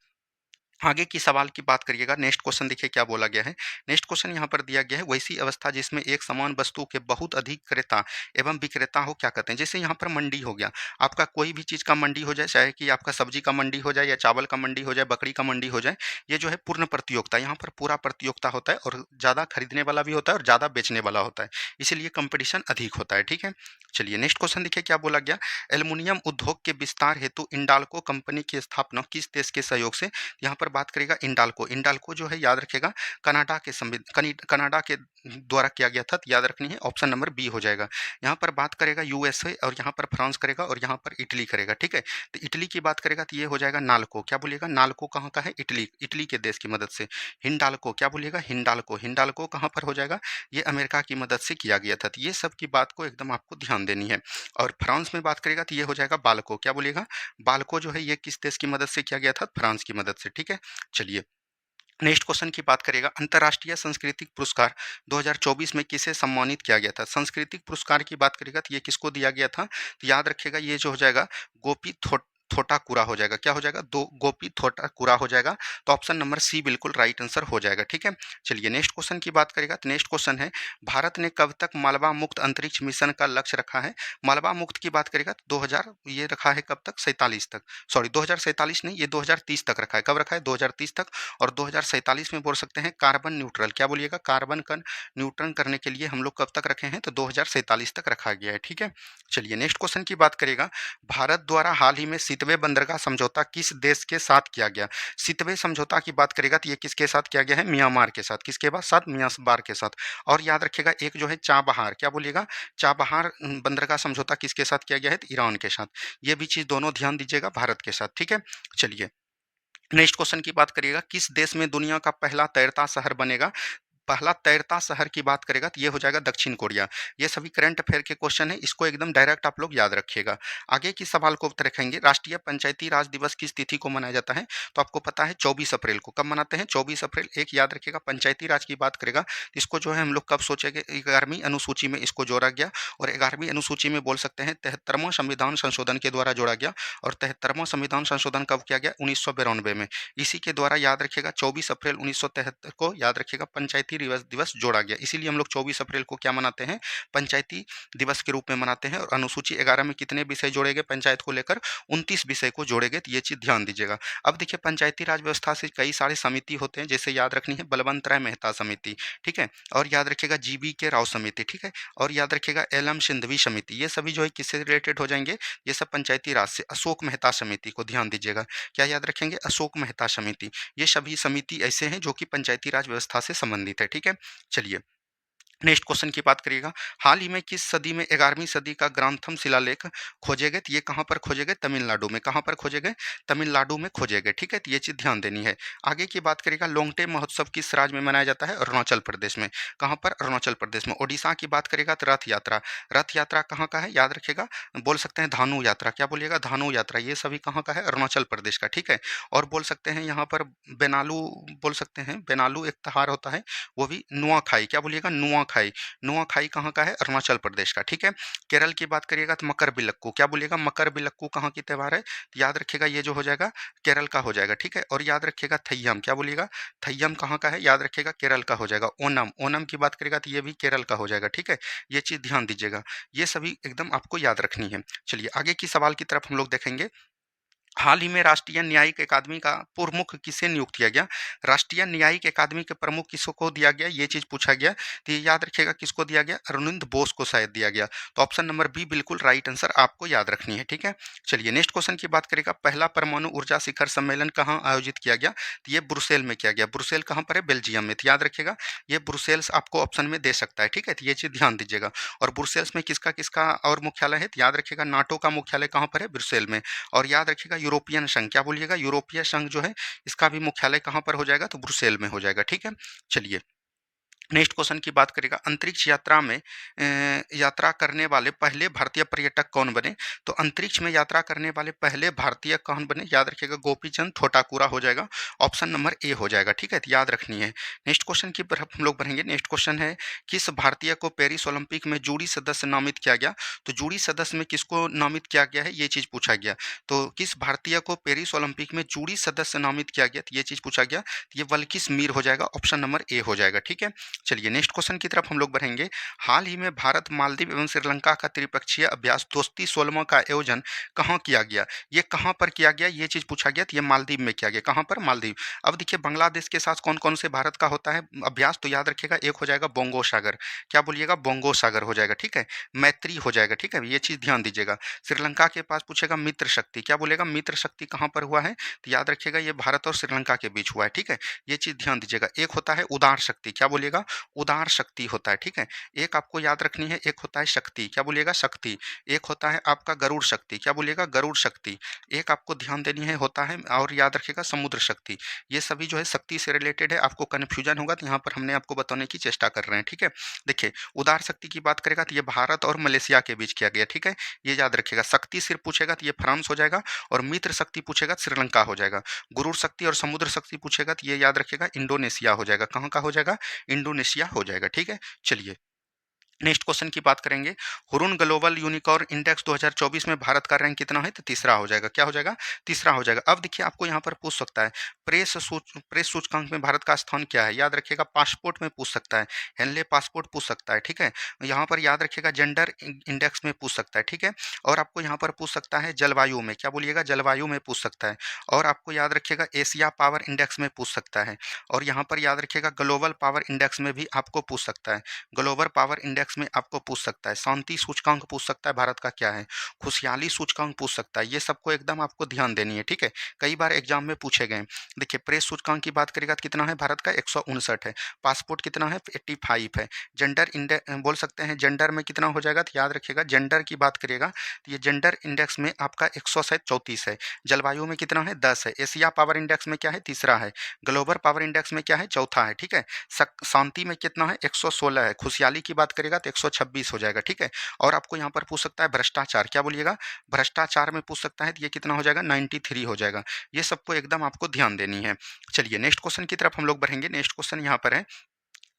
आगे की सवाल की बात करिएगा। नेक्स्ट क्वेश्चन देखिए क्या बोला गया है। नेक्स्ट क्वेश्चन यहाँ पर दिया गया है, वैसी अवस्था जिसमें एक समान वस्तु के बहुत अधिक क्रेता एवं विक्रेता हो, क्या कहते हैं? जैसे यहाँ पर मंडी हो गया, आपका कोई भी चीज़ का मंडी हो जाए, चाहे कि आपका सब्जी का मंडी हो जाए या चावल का मंडी हो जाए, बकरी का मंडी हो जाए, ये जो है पूर्ण प्रतियोगिता, यहाँ पर पूरा प्रतियोगिता होता है और ज़्यादा खरीदने वाला भी होता है और ज़्यादा बेचने वाला होता है, इसीलिए कंपटीशन अधिक होता है। ठीक है, चलिए नेक्स्ट क्वेश्चन देखिए क्या बोला गया। एल्युमिनियम उद्योग के विस्तार हेतु इंडाल्को कंपनी की स्थापना किस देश के सहयोग से? यहाँ पर बात करेगा इंडाल्को। इंडाल्को जो है याद रखेगा कनाडा के कनाडा के द्वारा किया गया था, तो याद रखनी है, ऑप्शन नंबर बी हो जाएगा। यहाँ पर बात करेगा USA, और यहाँ पर फ्रांस करेगा, और यहाँ पर इटली करेगा। ठीक है, तो इटली की बात करेगा तो ये हो जाएगा नाल्को। क्या बोलिएगा? नाल्को कहाँ का है? इटली, इटली के देश की मदद से। हिंडाल्को, क्या बोलिएगा? हिंडाल्को, हिंडाल्को कहाँ पर हो जाएगा? ये अमेरिका की मदद से किया गया था। तो ये सब की बात को एकदम आपको ध्यान देनी है। और फ्रांस में बात करेगा तो ये हो जाएगा बाल्को। क्या बोलिएगा? बाल्को जो है ये किस देश की मदद से किया गया था? फ्रांस की मदद से। ठीक है, चलिए नेक्स्ट क्वेश्चन की बात करेगा, अंतर्राष्ट्रीय सांस्कृतिक पुरस्कार 2024 में किसे सम्मानित किया गया था? सांस्कृतिक पुरस्कार की बात करेगा तो ये किसको दिया गया था? तो याद रखिएगा ये जो हो जाएगा गोपी थोटाकुरा हो जाएगा। क्या हो जाएगा? दो गोपी थोटाकुरा हो जाएगा। तो ऑप्शन नंबर सी बिल्कुल राइट आंसर हो जाएगा। ठीक है, चलिए नेक्स्ट क्वेश्चन की बात करेगा तो नेक्स्ट क्वेश्चन है, भारत ने कब तक मलबा मुक्त अंतरिक्ष मिशन का लक्ष्य रखा है? मलबा मुक्त की बात करेगा तो 2000 ये रखा है कब तक? 47 तक। सॉरी 2047 नहीं, ये 2030 तक रखा है। कब रखा है? 2030 तक। और 2047 में बोल सकते हैं कार्बन न्यूट्रल। क्या बोलिएगा? कार्बन का न्यूट्रल करने के लिए हम लोग कब तक रखे हैं? तो 2047 तक रखा गया है। ठीक है, चलिए नेक्स्ट क्वेश्चन की बात करेगा, भारत द्वारा हाल ही में सितवे बंदरगाह समझौता किस देश के साथ किया गया? सितवे समझौता की बात करेगा तो ये किसके साथ किया गया है? म्यांमार के साथ। किसके साथ? म्यांमार के साथ। और याद रखिएगा एक जो है चाबहार, क्या बोलिएगा? चाबहार बंदरगाह समझौता किसके साथ किया गया है? तो ईरान के साथ। ये भी चीज दोनों ध्यान दीजिएगा, भारत के साथ। ठीक है, चलिए नेक्स्ट क्वेश्चन की बात करिएगा, किस देश में दुनिया का पहला तैरता शहर बनेगा? पहला तैरता शहर की बात करेगा तो ये हो जाएगा दक्षिण कोरिया। ये सभी करंट अफेयर के क्वेश्चन है, इसको एकदम डायरेक्ट आप लोग याद रखिएगा। आगे की सवाल को रखेंगे, राष्ट्रीय पंचायती राज दिवस किस तिथि को मनाया जाता है? तो आपको पता है 24 अप्रैल को। कब मनाते हैं? 24 अप्रैल। एक याद रखिएगा, पंचायती राज की बात करेगा तो इसको जो है हम लोग कब सोचेंगे? 11वीं अनुसूची में इसको जोड़ा गया। और 11वीं अनुसूची में बोल सकते हैं 73वां संविधान संशोधन के द्वारा जोड़ा गया। और 73वां संविधान संशोधन कब किया गया? 1992 में। इसी के द्वारा याद रखिएगा 24 अप्रैल 1973 को याद रखिएगा पंचायती दिवस जोड़ा गया। इसीलिए हम लोग 24 अप्रैल को क्या मनाते हैं? पंचायती दिवस के रूप में मनाते हैं। और अनुसूची 11 में कितने विषय जोड़े गए पंचायत को लेकर? 29 विषय को जोड़े गए। तो ये चीज ध्यान दीजिएगा। अब देखिए पंचायती राज व्यवस्था से कई सारे समिति होते हैं, जैसे याद रखनी है बलवंत राय मेहता समिति। ठीक है, और याद रखिएगा जीबी के राव समिति। ठीक है, और याद रखिएगा एल एम सिंधवी समिति। ये सभी जो है किससे रिलेटेड हो जाएंगे? ये सब पंचायती राज से। अशोक मेहता समिति को ध्यान दीजिएगा। क्या याद रखेंगे? अशोक मेहता समिति। ये सभी समिति ऐसे हैं जो कि पंचायती राज व्यवस्था से संबंधित है। ठीक है, चलिए नेक्स्ट क्वेश्चन की बात करिएगा, हाल ही में किस सदी में 11वीं सदी का ग्रंथम शिलालेख खोजे गए? तो ये कहाँ पर खोजे गए? तमिलनाडु में। कहाँ पर खोजे गए? तमिलनाडु में खोजे गए। ठीक है, तो ये चीज ध्यान देनी है। आगे की बात करिएगा, लोंगटे महोत्सव किस राज्य में मनाया जाता है? अरुणाचल प्रदेश में। कहाँ पर? अरुणाचल प्रदेश में। ओडिशा की बात करेगा तो रथ यात्रा। रथ यात्रा कहाँ का है? याद रखिएगा, बोल सकते हैं धानु यात्रा। क्या बोलिएगा? धानु यात्रा। ये सभी कहाँ का है? अरुणाचल प्रदेश का। ठीक है, और बोल सकते हैं यहाँ पर बेनालू, बोल सकते हैं बेनालू एक त्योहार होता है, वो भी नुआखाई। क्या बोलिएगा? नुआखाई। नुआखाई कहाँ का है? अरुणाचल प्रदेश का। ठीक है, केरल की बात करिएगा तो मकर बिलक्कू। क्या बोलिएगा? मकर बिलक्कू कहाँ की त्योहार है? तो याद रखिएगा ये जो हो जाएगा केरल का हो जाएगा। ठीक है, और याद रखिएगा थैयम। क्या बोलिएगा? थैयम कहाँ का है? याद रखिएगा केरल का हो जाएगा। ओनम, ओनम की बात करेगा तो ये भी केरल का हो जाएगा। ठीक है, ये चीज ध्यान दीजिएगा, ये सभी एकदम आपको याद रखनी है। चलिए आगे की सवाल की तरफ हम लोग देखेंगे, हाल ही में राष्ट्रीय न्यायिक अकादमी का प्रमुख किसे नियुक्त किया गया? राष्ट्रीय न्यायिक अकादमी के प्रमुख किसको दिया गया? ये चीज पूछा गया। तो ये याद रखिएगा किसको दिया गया? अरविंद बोस को शायद दिया गया। तो ऑप्शन नंबर बी बिल्कुल राइट आंसर आपको याद रखनी है। ठीक है, चलिए नेक्स्ट क्वेश्चन की बात करेगा, पहला परमाणु ऊर्जा शिखर सम्मेलन कहाँ आयोजित किया गया? तो ये ब्रुसेल में किया गया। ब्रुसेल कहाँ पर है? बेल्जियम में। तो याद रखिएगा ये ब्रुसेल्स आपको ऑप्शन में दे सकता है। ठीक है, तो ये चीज ध्यान दीजिएगा। और ब्रुसेल्स में किसका किसका और मुख्यालय है? तो याद रखिएगा नाटो का मुख्यालय कहाँ पर है? ब्रुसेल में। और याद रखिएगा यूरोपियन संघ। क्या बोलिएगा? यूरोपीय संघ जो है इसका भी मुख्यालय कहाँ पर हो जाएगा? तो ब्रुसेल में हो जाएगा। ठीक है, चलिए नेक्स्ट क्वेश्चन की बात करेगा, अंतरिक्ष यात्रा में यात्रा करने वाले पहले भारतीय पर्यटक कौन बने? तो अंतरिक्ष में यात्रा करने वाले पहले भारतीय कौन बने? याद रखिएगा गोपीचंद थोटाकुरा हो जाएगा। ऑप्शन नंबर ए हो जाएगा। ठीक है, तो याद रखनी है। नेक्स्ट क्वेश्चन की तरफ हम लोग बढ़ेंगे। नेक्स्ट क्वेश्चन है, किस भारतीय को पेरिस ओलंपिक में जूरी सदस्य नामित किया गया? तो जूरी सदस्य में किसको नामित किया गया है? ये चीज पूछा गया। तो किस भारतीय को पेरिस ओलंपिक में जूरी सदस्य नामित किया गया? तो ये चीज पूछा गया। ये वल्किस मीर हो जाएगा। ऑप्शन नंबर ए हो जाएगा। ठीक है, चलिए नेक्स्ट क्वेश्चन की तरफ हम लोग बढ़ेंगे, हाल ही में भारत मालदीव एवं श्रीलंका का त्रिपक्षीय अभ्यास दोस्ती 16वां का आयोजन कहाँ किया गया? ये कहाँ पर किया गया? ये चीज पूछा गया। तो ये मालदीव में किया गया। कहाँ पर? मालदीव। अब देखिए बांग्लादेश के साथ कौन कौन से भारत का होता है अभ्यास? तो याद रखिएगा एक हो जाएगा बोंगो सागर। क्या बोलिएगा? बोंगो सागर हो जाएगा। ठीक है, मैत्री हो जाएगा। ठीक है, ये चीज ध्यान दीजिएगा। श्रीलंका के पास पूछेगा मित्र शक्ति। क्या बोलेगा? मित्र शक्ति कहाँ पर हुआ है? तो याद रखिएगा ये भारत और श्रीलंका के बीच हुआ है। ठीक है, ये चीज ध्यान दीजिएगा। एक होता है उदार शक्ति। क्या बोलिएगा? उदार शक्ति होता है। ठीक है, एक आपको याद रखनी है, एक होता है शक्ति। क्या बोलिएगा? शक्ति। एक होता है आपका गरुड़ शक्ति। क्या बोलिएगा? गरुड़ शक्ति। एक आपको ध्यान देनी है होता है, और याद रखिएगा समुद्र शक्ति। ये सभी जो है शक्ति से रिलेटेड है। आपको कन्फ्यूजन होगा तो यहाँ पर हमने आपको बताने की चेष्टा कर रहे हैं। ठीक है, देखिए उदार शक्ति की बात करेगा तो ये भारत और मलेशिया के बीच किया गया। ठीक है, ये याद रखिएगा। शक्ति सिर्फ पूछेगा तो ये फ्रांस हो जाएगा, और मित्र शक्ति पूछेगा तो श्रीलंका हो जाएगा। गुरुड़ शक्ति और समुद्र शक्ति पूछेगा तो ये याद रखिएगा इंडोनेशिया हो जाएगा। कहाँ का हो जाएगा? इंडोनेशिया हो जाएगा। ठीक है, चलिए नेक्स्ट क्वेश्चन की बात करेंगे, हुरुन ग्लोबल यूनिकॉर्न इंडेक्स 2024 में भारत का रैंक कितना है? तो तीसरा हो जाएगा। क्या हो जाएगा? तीसरा हो जाएगा। अब देखिए आपको यहाँ पर पूछ सकता है प्रेस सूचकांक में भारत का स्थान क्या है? याद रखिएगा, पासपोर्ट में पूछ सकता है, हेनले पासपोर्ट पूछ सकता है, ठीक है। यहाँ पर याद रखिएगा जेंडर इंडेक्स में पूछ सकता है, ठीक है। और आपको यहाँ पर पूछ सकता है जलवायु में, क्या बोलिएगा? जलवायु में पूछ सकता है। और आपको याद रखिएगा एशिया पावर इंडेक्स में पूछ सकता है। और यहाँ पर याद रखिएगा ग्लोबल पावर इंडेक्स में भी आपको पूछ सकता है। ग्लोबल पावर इंडेक्स में आपको पूछ सकता है, शांति सूचकांक पूछ सकता है भारत का क्या है, खुशहाली सूचकांक पूछ सकता है। ये सबको एकदम आपको ध्यान देनी है, ठीक है। कई बार एग्जाम में पूछे गए। देखिए प्रेस सूचकांक की बात करेगा तो कितना है भारत का? 159 है। पासपोर्ट कितना है? 85 है। जेंडर इंडेक्स बोल सकते हैं, जेंडर में कितना हो जाएगा? तो याद रखिएगा जेंडर की बात करिएगा तो ये जेंडर इंडेक्स में आपका 134 है। जलवायु में कितना है? 10 है। एशिया पावर इंडेक्स में क्या है? तीसरा है। ग्लोबल पावर इंडेक्स में क्या है? चौथा है, ठीक है। शांति में कितना है? 116 है। खुशहाली की बात करेगा तो 126 हो जाएगा, ठीक है। और आपको यहाँ पर पूछ सकता है भ्रष्टाचार, क्या बोलिएगा? भ्रष्टाचार में पूछ सकता है तो ये कितना हो जाएगा? 93 हो जाएगा। ये सबको एकदम आपको ध्यान देनी है। चलिए नेक्स्ट क्वेश्चन की तरफ हम लोग बढ़ेंगे। नेक्स्ट क्वेश्चन यहाँ पर है,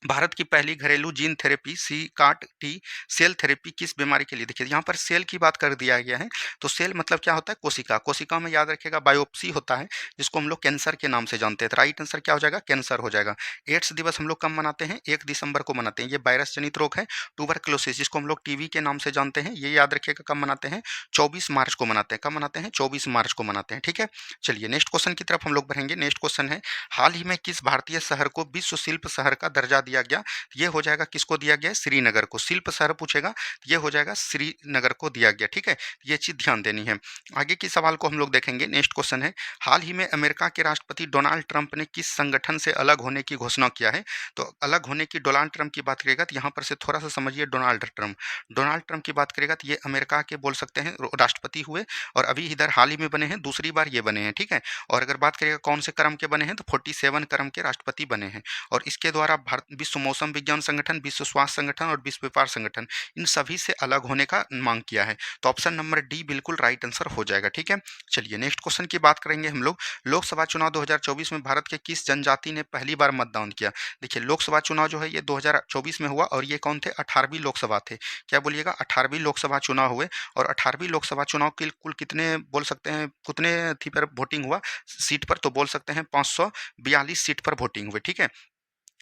भारत की पहली घरेलू जीन थेरेपी सी काट टी सेल थेरेपी किस बीमारी के लिए? देखिए यहाँ पर सेल की बात कर दिया गया है। तो सेल मतलब क्या होता है? कोशिका। कोशिका में याद रखिएगा बायोप्सी होता है, जिसको हम लोग कैंसर के नाम से जानते हैं। तो राइट आंसर क्या हो जाएगा? कैंसर हो जाएगा। एड्स दिवस हम लोग कब मनाते हैं? 1 दिसंबर को मनाते हैं। ये वायरस जनित रोग है। ट्यूबरक्लोसिस, जिसको हम लोग टीबी के नाम से जानते हैं, ये याद रखिएगा कब मनाते हैं? 24 मार्च को मनाते हैं। कब मनाते हैं? 24 मार्च को मनाते हैं, ठीक है। चलिए नेक्स्ट क्वेश्चन की तरफ हम लोग बढ़ेंगे। नेक्स्ट क्वेश्चन है, हाल ही में किस भारतीय शहर को विश्व शिल्प शहर का दर्जा दिया गया? ये हो जाएगा किसको दिया गया है? श्रीनगर को। शिल्प शहर पूछेगा, ये हो जाएगा श्रीनगर को दिया गया, ठीक है। ये चीज ध्यान देनी है। आगे की सवाल को हम लोग देखेंगे। नेक्स्ट क्वेश्चन है, हाल ही में अमेरिका के राष्ट्रपति डोनाल्ड ट्रंप ने किस संगठन से अलग होने की घोषणा किया है? तो अलग होने की डोनाल्ड ट्रंप की बात करेगा तो यहाँ पर से थोड़ा सा समझिए। डोनाल्ड ट्रंप, डोनाल्ड ट्रंप की बात करेगा तो ये अमेरिका के बोल सकते हैं राष्ट्रपति हुए, और अभी इधर हाल ही में बने हैं, दूसरी बार ये बने हैं, ठीक है। और अगर बात करेगा कौन से क्रम के बने हैं, तो 47 क्रम के राष्ट्रपति बने हैं। और इसके द्वारा भारत विश्व मौसम विज्ञान संगठन, विश्व स्वास्थ्य संगठन और विश्व व्यापार संगठन, इन सभी से अलग होने का मांग किया है। तो ऑप्शन नंबर डी बिल्कुल राइट आंसर हो जाएगा, ठीक है। चलिए नेक्स्ट क्वेश्चन की बात करेंगे हम लोग। लोकसभा चुनाव 2024 में भारत के किस जनजाति ने पहली बार मतदान किया? देखिए लोकसभा चुनाव जो है ये 2024 में हुआ, और ये कौन थे? 18वीं लोकसभा थे। क्या बोलिएगा? 18वीं लोकसभा चुनाव हुए। और 18वीं लोकसभा चुनाव के कुल कितने बोल सकते हैं, कितने थी पर वोटिंग हुआ सीट पर? तो बोल सकते हैं 542 सीट पर वोटिंग हुई, ठीक है।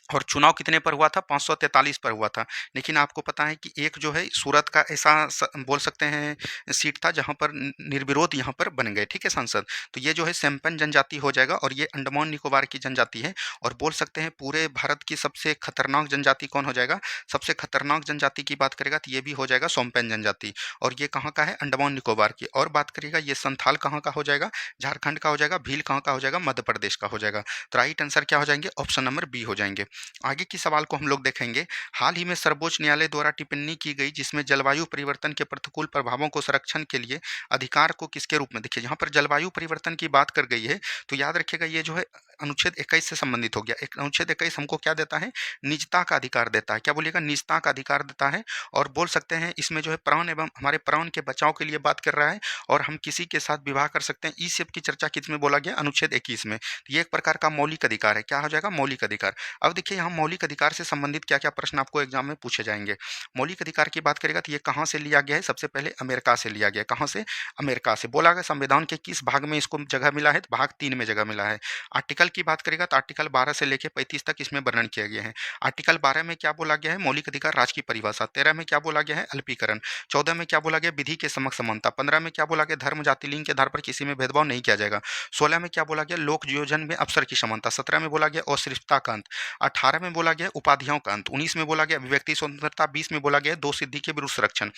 और चुनाव कितने पर हुआ था? 543 पर हुआ था। लेकिन आपको पता है कि एक जो है सूरत का ऐसा बोल सकते हैं सीट था जहां पर निर्विरोध यहाँ पर बन गए, ठीक है, सांसद। तो ये जो है सेम्पन जनजाति हो जाएगा, और ये अंडमान निकोबार की जनजाति है। और बोल सकते हैं पूरे भारत की सबसे खतरनाक जनजाति कौन हो जाएगा? सबसे खतरनाक जनजाति की बात करेगा तो ये भी हो जाएगा सोम्पेन जनजाति। और ये कहाँ का है? अंडमान निकोबार की। और बात करिएगा ये संथाल कहाँ का हो जाएगा? झारखंड का हो जाएगा। भील कहाँ का हो जाएगा? मध्य प्रदेश का हो जाएगा। तो राइट आंसर क्या हो जाएंगे? ऑप्शन नंबर बी हो जाएंगे। आगे की सवाल को हम लोग देखेंगे। हाल ही में सर्वोच्च न्यायालय द्वारा टिप्पणी की गई जिसमें जलवायु परिवर्तन के प्रतिकूल प्रभावों को संरक्षण के लिए अधिकार को किसके रूप में? देखिए यहाँ पर जलवायु परिवर्तन की बात कर गई है, तो याद रखिएगा ये जो है अनुच्छेद 21 से संबंधित हो गया। एक अनुच्छेद 21 हमको क्या देता है? निजता का अधिकार देता है। क्या बोलिएगा? निजता का अधिकार देता है। और बोल सकते हैं इसमें जो है प्राण एवं हमारे प्राण के बचाव के लिए बात कर रहा है, और हम किसी के साथ विवाह कर सकते हैं। इस सब की चर्चा किस में बोला गया? अनुच्छेद 21 में। तो ये एक प्रकार का मौलिक अधिकार है। क्या हो जाएगा? मौलिक अधिकार। अब देखिए यहाँ मौलिक अधिकार से संबंधित क्या क्या प्रश्न आपको एग्जाम में पूछे जाएंगे। मौलिक अधिकार की बात करेगा तो ये कहाँ से लिया गया है? सबसे पहले अमेरिका से लिया गया। कहाँ से? अमेरिका से। बोला गया संविधान के किस भाग में इसको जगह मिला है? तो भाग 3 में जगह मिला है। आर्टिकल की बात करेगा तो आर्टिकल 12 से लेकर 35 तक इसमें वर्णन किया गया है। आर्टिकल 12 में क्या बोला गया है? मौलिक अधिकार राज्य की परिभाषा। 13 में क्या बोला गया है? अल्पीकरण। 14 में क्या बोला गया? विधि के समक्ष समानता। 15 में क्या बोला गया? धर्म जाति लिंग के आधार पर किसी में भेदभाव नहीं किया जाएगा। 16 में क्या बोला गया? लोक नियोजन में अवसर की समानता। 17 में बोला गया अश्रितता का अंत। 18 में बोला गया उपाधियों का अंत। 19 में बोला गया अभिव्यक्ति स्वतंत्रता। 20 में बोला गया दो सिद्धि के विरुद्ध संरक्षण।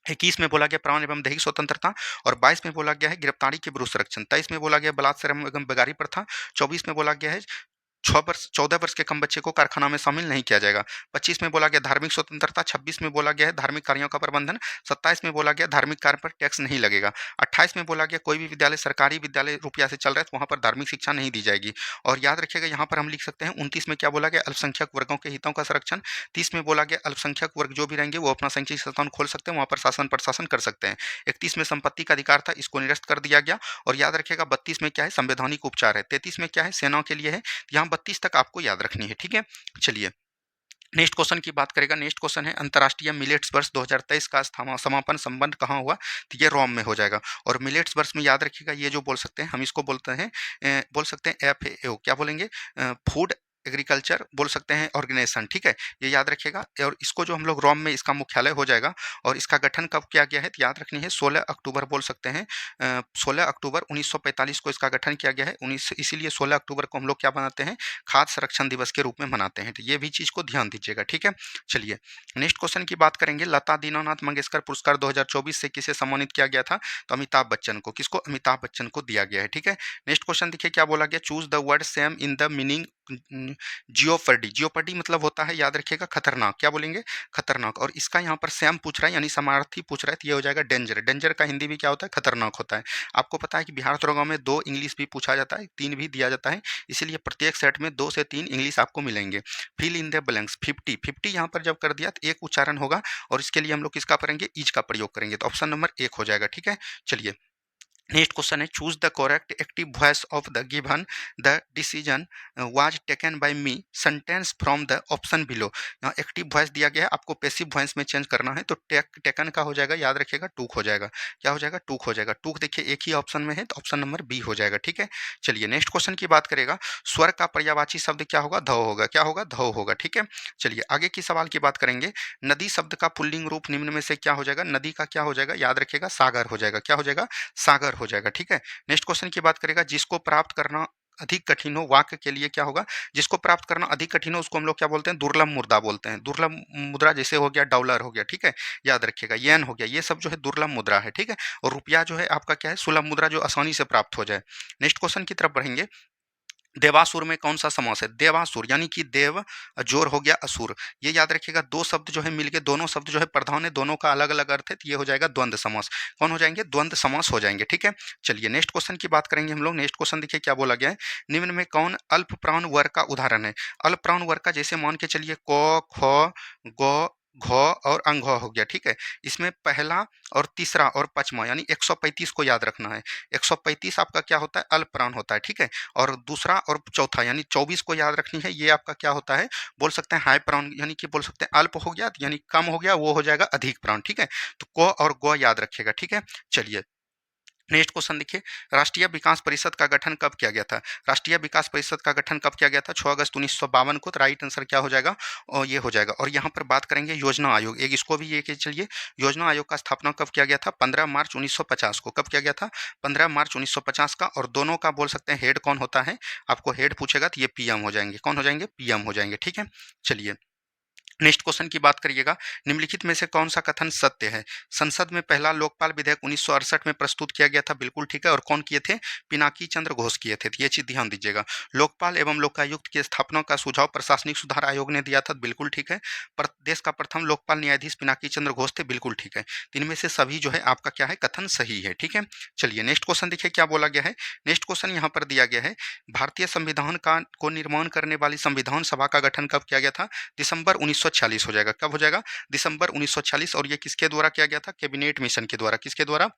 21 में बोला गया प्राण एवं दैहिक स्वतंत्रता। और 22 में बोला गया है गिरफ्तारी के विरुद्ध संरक्षण। 23 में बोला गया बलात्कार एवं बेगारी प्रथा। 24 में बोला गया है 14 वर्ष के कम बच्चे को कारखाना में शामिल नहीं किया जाएगा। 25 में बोला गया धार्मिक स्वतंत्रता। 26 में बोला गया है धार्मिक कार्यों का प्रबंधन। 27 में बोला गया धार्मिक कार्य पर टैक्स नहीं लगेगा। 28 में बोला गया कोई भी विद्यालय सरकारी विद्यालय रुपया से चल रहा है तो वहाँ पर धार्मिक शिक्षा नहीं दी जाएगी। और याद रखिएगा यहाँ पर हम लिख सकते हैं 29 में क्या बोला गया? अल्पसंख्यक वर्गों के हितों का संरक्षण। 30 में बोला गया अल्पसंख्यक वर्ग जो भी रहेंगे वो अपना शैक्षिक संस्थान खोल सकते हैं, वहाँ पर शासन प्रशासन कर सकते हैं। 31 में संपत्ति का अधिकार था, इसको निरस्त कर दिया गया। और याद रखिएगा 32 में क्या है? संवैधानिक उपचार है। 33 में क्या है? सेना के लिए है। यहाँ 32 तक आपको याद रखनी है, ठीक है। चलिए नेक्स्ट क्वेश्चन की बात करेगा। नेक्स्ट क्वेश्चन है अंतर्राष्ट्रीय मिलेट्स वर्ष 2023 का समापन संबंध कहाँ हुआ? तो ये रोम में हो जाएगा। और मिलेट्स वर्ष में याद रखिएगा, ये जो बोल सकते हैं हम इसको बोलते हैं बोल सकते हैं FAO, क्या बोलेंगे? फूड एग्रीकल्चर बोल सकते हैं ऑर्गेनाइजेशन, ठीक है, ये याद रखिएगा। और इसको जो हम लोग रोम में इसका मुख्यालय हो जाएगा। और इसका गठन कब किया गया है? तो याद रखनी है 16 अक्टूबर बोल सकते हैं, 16 अक्टूबर 1945 को इसका गठन किया गया है। इसीलिए 16 अक्टूबर को हम लोग क्या बनाते हैं? खाद्य संरक्षण दिवस के रूप में मनाते हैं। तो ये भी चीज़ को ध्यान दीजिएगा, ठीक है। चलिए नेक्स्ट क्वेश्चन की बात करेंगे। लता दीनानाथ मंगेशकर पुरस्कार 2024 से किसे सम्मानित किया गया था? तो अमिताभ बच्चन को। किसको? अमिताभ बच्चन को दिया गया है, ठीक है। नेक्स्ट क्वेश्चन देखिए क्या बोला गया। Choose the word same in the meaning jeopardy. Jeopardy मतलब होता है, याद रखिएगा, खतरनाक। क्या बोलेंगे? खतरनाक। और इसका यहाँ पर सेम पूछ रहा है, यानी समार्थी पूछ रहा है, तो ये हो जाएगा डेंजर। डेंजर का हिंदी भी क्या होता है? खतरनाक होता है। आपको पता है कि बिहार दरोगा में 2 इंग्लिश भी पूछा जाता है, 3 भी दिया जाता है, इसीलिए प्रत्येक सेट में 2 से 3 इंग्लिश आपको मिलेंगे। Fill in the blanks. 50 यहाँ पर जब कर दिया तो एक उच्चारण होगा, और इसके लिए हम लोग किसका करेंगे? इज का प्रयोग करेंगे। तो ऑप्शन नंबर 1 हो जाएगा, ठीक है। चलिए नेक्स्ट क्वेश्चन है। Choose the correct active voice of the given the decision was taken by me sentence from the option below. यहाँ एक्टिव वॉइस दिया गया है, आपको पैसिव वॉइस में चेंज करना है। तो टेकन का हो जाएगा, याद रखिएगा, टूक हो जाएगा। क्या हो जाएगा? टूक हो जाएगा। टूक देखिए एक ही ऑप्शन में है, तो ऑप्शन नंबर बी हो जाएगा, ठीक है। चलिए नेक्स्ट क्वेश्चन की बात करेगा। स्वर का पर्यायवाची शब्द क्या होगा? धव होगा। क्या होगा? धव होगा, ठीक है। चलिए आगे की सवाल की बात करेंगे। नदी शब्द का पुल्लिंग रूप निम्न में से क्या हो जाएगा? नदी का क्या हो जाएगा? याद रखिएगा, सागर हो जाएगा। क्या हो जाएगा? सागर हो जाएगा, ठीक है। नेक्स्ट क्वेश्चन की बात करेगा। जिसको प्राप्त करना अधिक कठिन हो, वाक्य के लिए क्या होगा? जिसको प्राप्त करना अधिक कठिन हो उसको हम लोग क्या बोलते हैं? दुर्लभ मुद्रा बोलते हैं। दुर्लभ मुद्रा जैसे हो गया डॉलर हो गया, ठीक है, याद रखिएगा, येन हो गया, ये सब जो है दुर्लभ मुद्रा है, ठीक है। और रुपया जो है आपका क्या है? सुलभ मुद्रा, जो आसानी से प्राप्त हो जाए। नेक्स्ट क्वेश्चन की तरफ बढ़ेंगे। देवासुर में कौन सा समास है? देवासुर यानी कि देव जोर हो गया असुर। ये याद रखिएगा, दो शब्द जो है मिलके, दोनों शब्द जो है प्रधान है, दोनों का अलग अलग अर्थ है, तो ये हो जाएगा द्वंद्व समास। कौन हो जाएंगे? द्वंद्व समास हो जाएंगे, ठीक है। चलिए नेक्स्ट क्वेश्चन की बात करेंगे हम लोग। नेक्स्ट क्वेश्चन देखिए क्या बोला गया है। निम्न में कौन अल्प प्राण वर्ग का उदाहरण है? अल्प प्राण वर्ग का जैसे मान के चलिए क ख ग घ और अंघ हो गया, ठीक है। इसमें पहला और तीसरा और पांचवा यानी 135 को याद रखना है। 135 आपका क्या होता है? अल्प प्राण होता है, ठीक है। और दूसरा और चौथा यानी 24 को याद रखनी है, ये आपका क्या होता है? बोल सकते हैं हाई प्राण, यानी कि बोल सकते हैं अल्प हो गया यानी कम हो गया, वो हो जाएगा अधिक प्राण, ठीक है। तो क और ग याद रखिएगा, ठीक है। चलिए नेक्स्ट क्वेश्चन देखिए। राष्ट्रीय विकास परिषद का गठन कब किया गया था? राष्ट्रीय विकास परिषद का गठन कब किया गया था? 6 अगस्त 1952 को। तो राइट आंसर क्या हो जाएगा? और ये हो जाएगा। और यहाँ पर बात करेंगे योजना आयोग, एक इसको भी ये कि चलिए, योजना आयोग का स्थापना कब किया गया था? 15 मार्च 1950 को। कब किया गया था? 15 मार्च 1950 का। और दोनों का बोल सकते हैं हेड कौन होता है? आपको हेड पूछेगा तो ये पीएम हो जाएंगे। कौन हो जाएंगे? पीएम हो जाएंगे, ठीक है। चलिए नेक्स्ट क्वेश्चन की बात करिएगा। निम्नलिखित में से कौन सा कथन सत्य है? संसद में पहला लोकपाल विधेयक 1968 में प्रस्तुत किया गया था, बिल्कुल ठीक है। और कौन किए थे? पिनाकी चंद्र घोष किए थे, तो ये चीज ध्यान दीजिएगा। लोकपाल एवं लोकायुक्त की स्थापना का सुझाव प्रशासनिक सुधार आयोग ने दिया था, बिल्कुल ठीक है। देश का प्रथम लोकपाल न्यायाधीश पिनाकी चंद्र घोष थे, बिल्कुल ठीक है। इनमें से सभी जो है आपका क्या है? कथन सही है, ठीक है। चलिए नेक्स्ट क्वेश्चन देखिए क्या बोला गया है। नेक्स्ट क्वेश्चन यहाँ पर दिया गया है। भारतीय संविधान का को निर्माण करने वाली संविधान सभा का गठन कब किया गया था? दिसंबर 1946 हो जाएगा। कब हो जाएगा? दिसंबर 1946। और ये किसके द्वारा किया गया था? कैबिनेट मिशन के द्वारा। किसके द्वारा?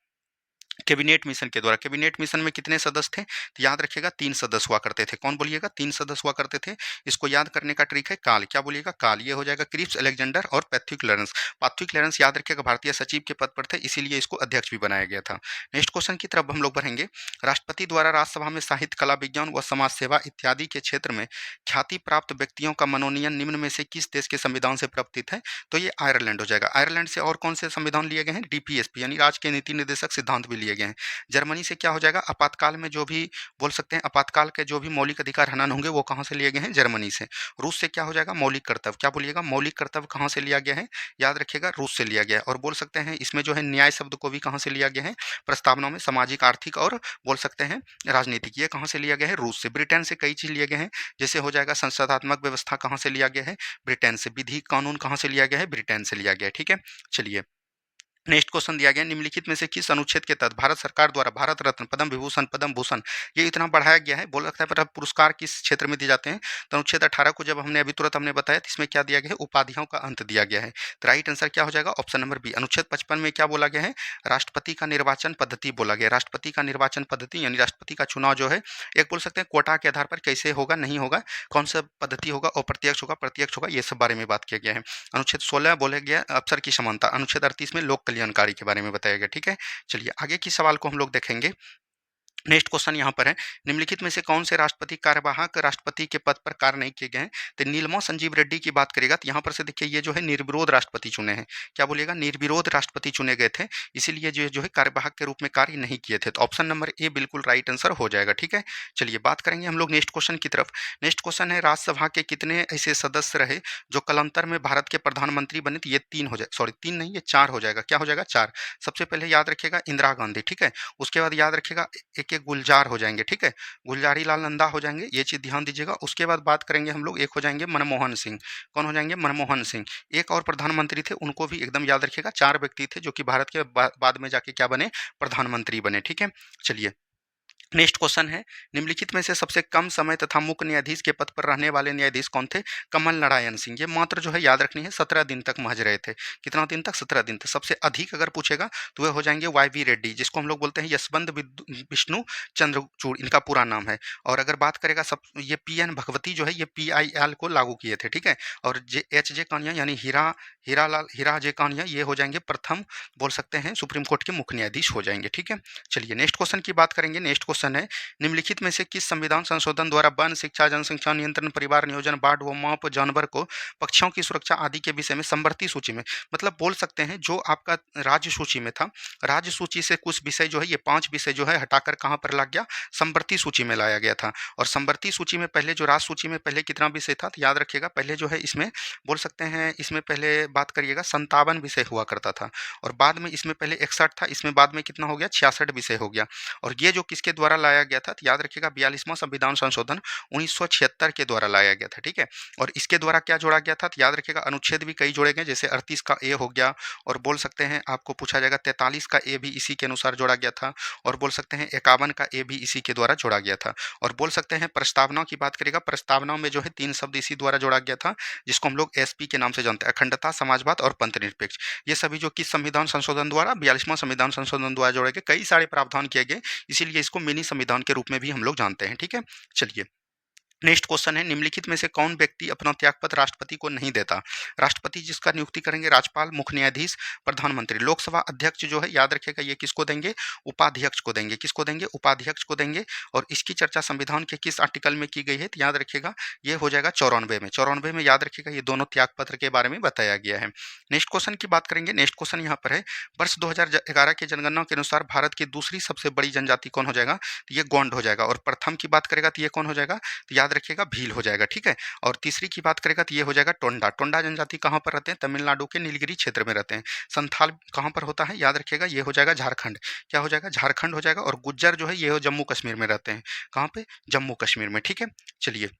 कैबिनेट मिशन के द्वारा। कैबिनेट मिशन में कितने सदस्य थे? तो याद रखिएगा 3 सदस्य हुआ करते थे। कौन बोलिएगा? 3 सदस्य हुआ करते थे। इसको याद करने का ट्रिक है काल। क्या बोलिएगा? काल। ये हो जाएगा क्रिप्स अलेक्जेंडर और पैथ्विक लॉरेंस। पैथ्विक लॉरेंस याद रखिएगा भारतीय सचिव के पद पर थे, इसीलिए इसको अध्यक्ष भी बनाया गया था। नेक्स्ट क्वेश्चन की तरफ हम लोग बढ़ेंगे। राष्ट्रपति द्वारा राज्यसभा में साहित्य, कला, विज्ञान व समाज सेवा इत्यादि के क्षेत्र में ख्याति प्राप्त व्यक्तियों का मनोनयन निम्न में से किस देश के संविधान से प्राप्त है? तो ये आयरलैंड हो जाएगा। आयरलैंड से और कौन से संविधान लिए गए हैं? डीपीएसपी यानी राज्य के नीति निर्देशक सिद्धांत भी लिए गए हैं। जर्मनी से क्या हो जाएगा? आपातकाल में जो भी बोल सकते हैं, आपातकाल के जो भी मौलिक अधिकार हनन होंगे वो कहाँ से लिए गए हैं? जर्मनी से। रूस से क्या हो जाएगा? मौलिक कर्तव्य। क्या बोलिएगा? मौलिक कर्तव्य कहाँ से लिया गया है? याद रखिएगा रूस से लिया गया है। और बोल सकते हैं इसमें जो है न्याय शब्द को भी कहाँ से लिया गया है? प्रस्तावना में सामाजिक, आर्थिक और बोल सकते हैं राजनीतिक, ये कहाँ से लिया गया है? रूस से। ब्रिटेन से कई चीज लिए गए हैं, जैसे हो जाएगा संसदात्मक व्यवस्था कहाँ से लिया गया है? ब्रिटेन से। विधि कानून कहाँ से लिया गया है? ब्रिटेन से लिया गया है, ठीक है। चलिए नेक्स्ट क्वेश्चन दिया गया, निम्नलिखित में से किस अनुच्छेद के तहत भारत सरकार द्वारा भारत रत्न, पद्म विभूषण, पद्म भूषण ये इतना बढ़ाया गया है? बोल रखा है पर पुरस्कार किस क्षेत्र में दिए जाते हैं? तो अनुच्छेद 18 को जब हमने अभी तुरंत हमने बताया तो इसमें क्या दिया गया है? उपाधियों का अंत दिया गया है। तो राइट आंसर क्या हो जाएगा? Option number B. अनुच्छेद 55 में क्या बोला गया है? राष्ट्रपति का निर्वाचन पद्धति बोला गया। राष्ट्रपति का निर्वाचन पद्धति यानी राष्ट्रपति का चुनाव जो है एक बोल सकते हैं कोटा के आधार पर कैसे होगा, नहीं होगा, कौन सा पद्धति होगा, अप्रत्यक्ष होगा, प्रत्यक्ष होगा, ये सब बारे में बात किया गया है। अनुच्छेद 16 बोला गया अफसर की समानता। अनुच्छेद 38 में लोक कल्याणकारी के बारे में बताया गया। ठीक है, चलिए आगे की सवाल को हम लोग देखेंगे। नेक्स्ट क्वेश्चन यहाँ पर है, निम्नलिखित में से कौन से राष्ट्रपति कार्यवाहक राष्ट्रपति के पद पर कार्य नहीं किए गए हैं? तो नीलमा संजीव रेड्डी की बात करेगा तो यहाँ पर से देखिए ये जो है निर्विरोध राष्ट्रपति चुने हैं। क्या बोलिएगा? निर्विरोध राष्ट्रपति चुने गए थे, इसीलिए जो है कार्यवाहक के रूप में कार्य नहीं किए थे। तो ऑप्शन नंबर ए बिल्कुल राइट आंसर हो जाएगा। ठीक है, चलिए बात करेंगे हम लोग नेक्स्ट क्वेश्चन की तरफ। नेक्स्ट क्वेश्चन है, राज्यसभा के कितने ऐसे सदस्य रहे जो कालांतर में भारत के प्रधानमंत्री बने? तो ये 3 हो जाए, सॉरी 3 नहीं, ये 4 हो जाएगा। क्या हो जाएगा? 4। सबसे पहले याद रखिएगा इंदिरा गांधी। ठीक है, उसके बाद याद रखिएगा एक एक गुलजार हो जाएंगे। ठीक है, गुलजारी लाल नंदा हो जाएंगे, ये चीज़ ध्यान दीजिएगा। उसके बाद बात करेंगे हम लोग, एक हो जाएंगे मनमोहन सिंह। कौन हो जाएंगे? मनमोहन सिंह। एक और प्रधानमंत्री थे, उनको भी एकदम याद रखिएगा। 4 व्यक्ति थे जो कि भारत के बाद में जाके क्या बने? प्रधानमंत्री बने। ठीक है, चलिए नेक्स्ट क्वेश्चन है, निम्नलिखित में से सबसे कम समय तथा मुख्य न्यायाधीश के पद पर रहने वाले न्यायाधीश कौन थे? कमल नारायण सिंह। ये मात्र जो है याद रखनी है 17 दिन तक महज रहे थे। कितना दिन तक? 17 दिन तक। सबसे अधिक अगर पूछेगा तो वह हो जाएंगे वाई वी रेड्डी, जिसको हम लोग बोलते हैं यशवंत विष्णु चंद्रचूड़, इनका पूरा नाम है। और अगर बात करेगा सब ये पी एन भगवती जो है ये PIL को लागू किए थे। ठीक है, और H J कानिया यानी हीरा जे कानिया ये हो जाएंगे प्रथम बोल सकते हैं सुप्रीम कोर्ट के मुख्य न्यायाधीश हो जाएंगे। ठीक है, चलिए नेक्स्ट क्वेश्चन की बात करेंगे। नेक्स्ट क्वेश्चन है, निम्नलिखित में से किस संविधान संशोधन द्वारा वन, शिक्षा, जनसंख्या नियंत्रण, परिवार नियोजन, बाढ़ व माप, जानवर को पक्षियों की सुरक्षा आदि के विषय में समवर्ती सूची में, मतलब बोल सकते हैं जो आपका राज्य सूची में था, राज्य सूची से कुछ विषय जो है ये 5 विषय जो है हटाकर कहाँ पर ला गया? समवर्ती सूची में लाया गया था। और समवर्ती सूची में पहले जो राज्य सूची में पहले कितना विषय था? तो याद रखिएगा पहले जो है इसमें बोल सकते हैं इसमें पहले बात करिएगा 57 विषय हुआ करता था, और बाद में इसमें पहले 61 था, इसमें बाद में कितना हो गया? 66 विषय हो गया। और ये जो किसके द्वारा लाया गया था? तो याद रखिएगा 42वां संविधान संशोधन 1976 के द्वारा लाया गया था। ठीक है, और इसके द्वारा क्या जोड़ा गया था? तो याद रखिएगा अनुच्छेद भी कई जोड़े गए, जैसे 38 का ए हो गया, और बोल सकते हैं आपको पूछा जाएगा 43 का ए भी इसी के अनुसार जोड़ा गया था, और बोल सकते हैं 51 का ए भी इसी के द्वारा जोड़ा गया था। और बोल सकते हैं प्रस्तावना की बात करेगा, प्रस्तावना में जो है 3 शब्द इसी द्वारा जोड़ा गया था, जिसको हम लोग SP के नाम से जानते हैं, अखंडता, समाजवाद और पंथनिरपेक्ष। ये सभी जो किस संविधान संशोधन द्वारा? 42वां संविधान संशोधन द्वारा जोड़े गए, कई सारे प्रावधान किए गए, इसीलिए इसको मिनी संविधान के रूप में भी हम लोग जानते हैं। ठीक है, चलिए नेक्स्ट क्वेश्चन है, निम्नलिखित में से कौन व्यक्ति अपना त्यागपत्र राष्ट्रपति को नहीं देता? राष्ट्रपति जिसका नियुक्ति करेंगे राज्यपाल, मुख्य न्यायाधीश, प्रधानमंत्री। लोकसभा अध्यक्ष जो है याद रखिएगा ये किसको देंगे? उपाध्यक्ष को देंगे। किसको देंगे? उपाध्यक्ष को देंगे। और इसकी चर्चा संविधान के किस आर्टिकल में की गई है? तो याद रखिएगा ये हो जाएगा 94 में। 94 में याद रखिएगा ये दोनों त्यागपत्र के बारे में बताया गया है। नेक्स्ट क्वेश्चन की बात करेंगे। नेक्स्ट क्वेश्चन यहाँ पर है, वर्ष 2011 की जनगणना के अनुसार भारत की दूसरी सबसे बड़ी जनजाति कौन हो जाएगा? तो ये गोंड हो जाएगा। और प्रथम की बात करेगा तो ये कौन हो जाएगा? तो याद रखिएगा भील हो जाएगा। ठीक है, और तीसरी की बात करेगा तो ये हो जाएगा टोंडा। टोंडा जनजाति कहाँ पर रहते हैं? तमिलनाडु के नीलगिरी क्षेत्र में रहते हैं। संथाल कहाँ पर होता है? याद रखिएगा ये हो जाएगा झारखंड। क्या हो जाएगा? झारखंड हो जाएगा। और गुज्जर जो है ये हो जम्मू कश्मीर में रहते हैं। कहाँ पे? जम्मू कश्मीर में। ठीक है, चलिए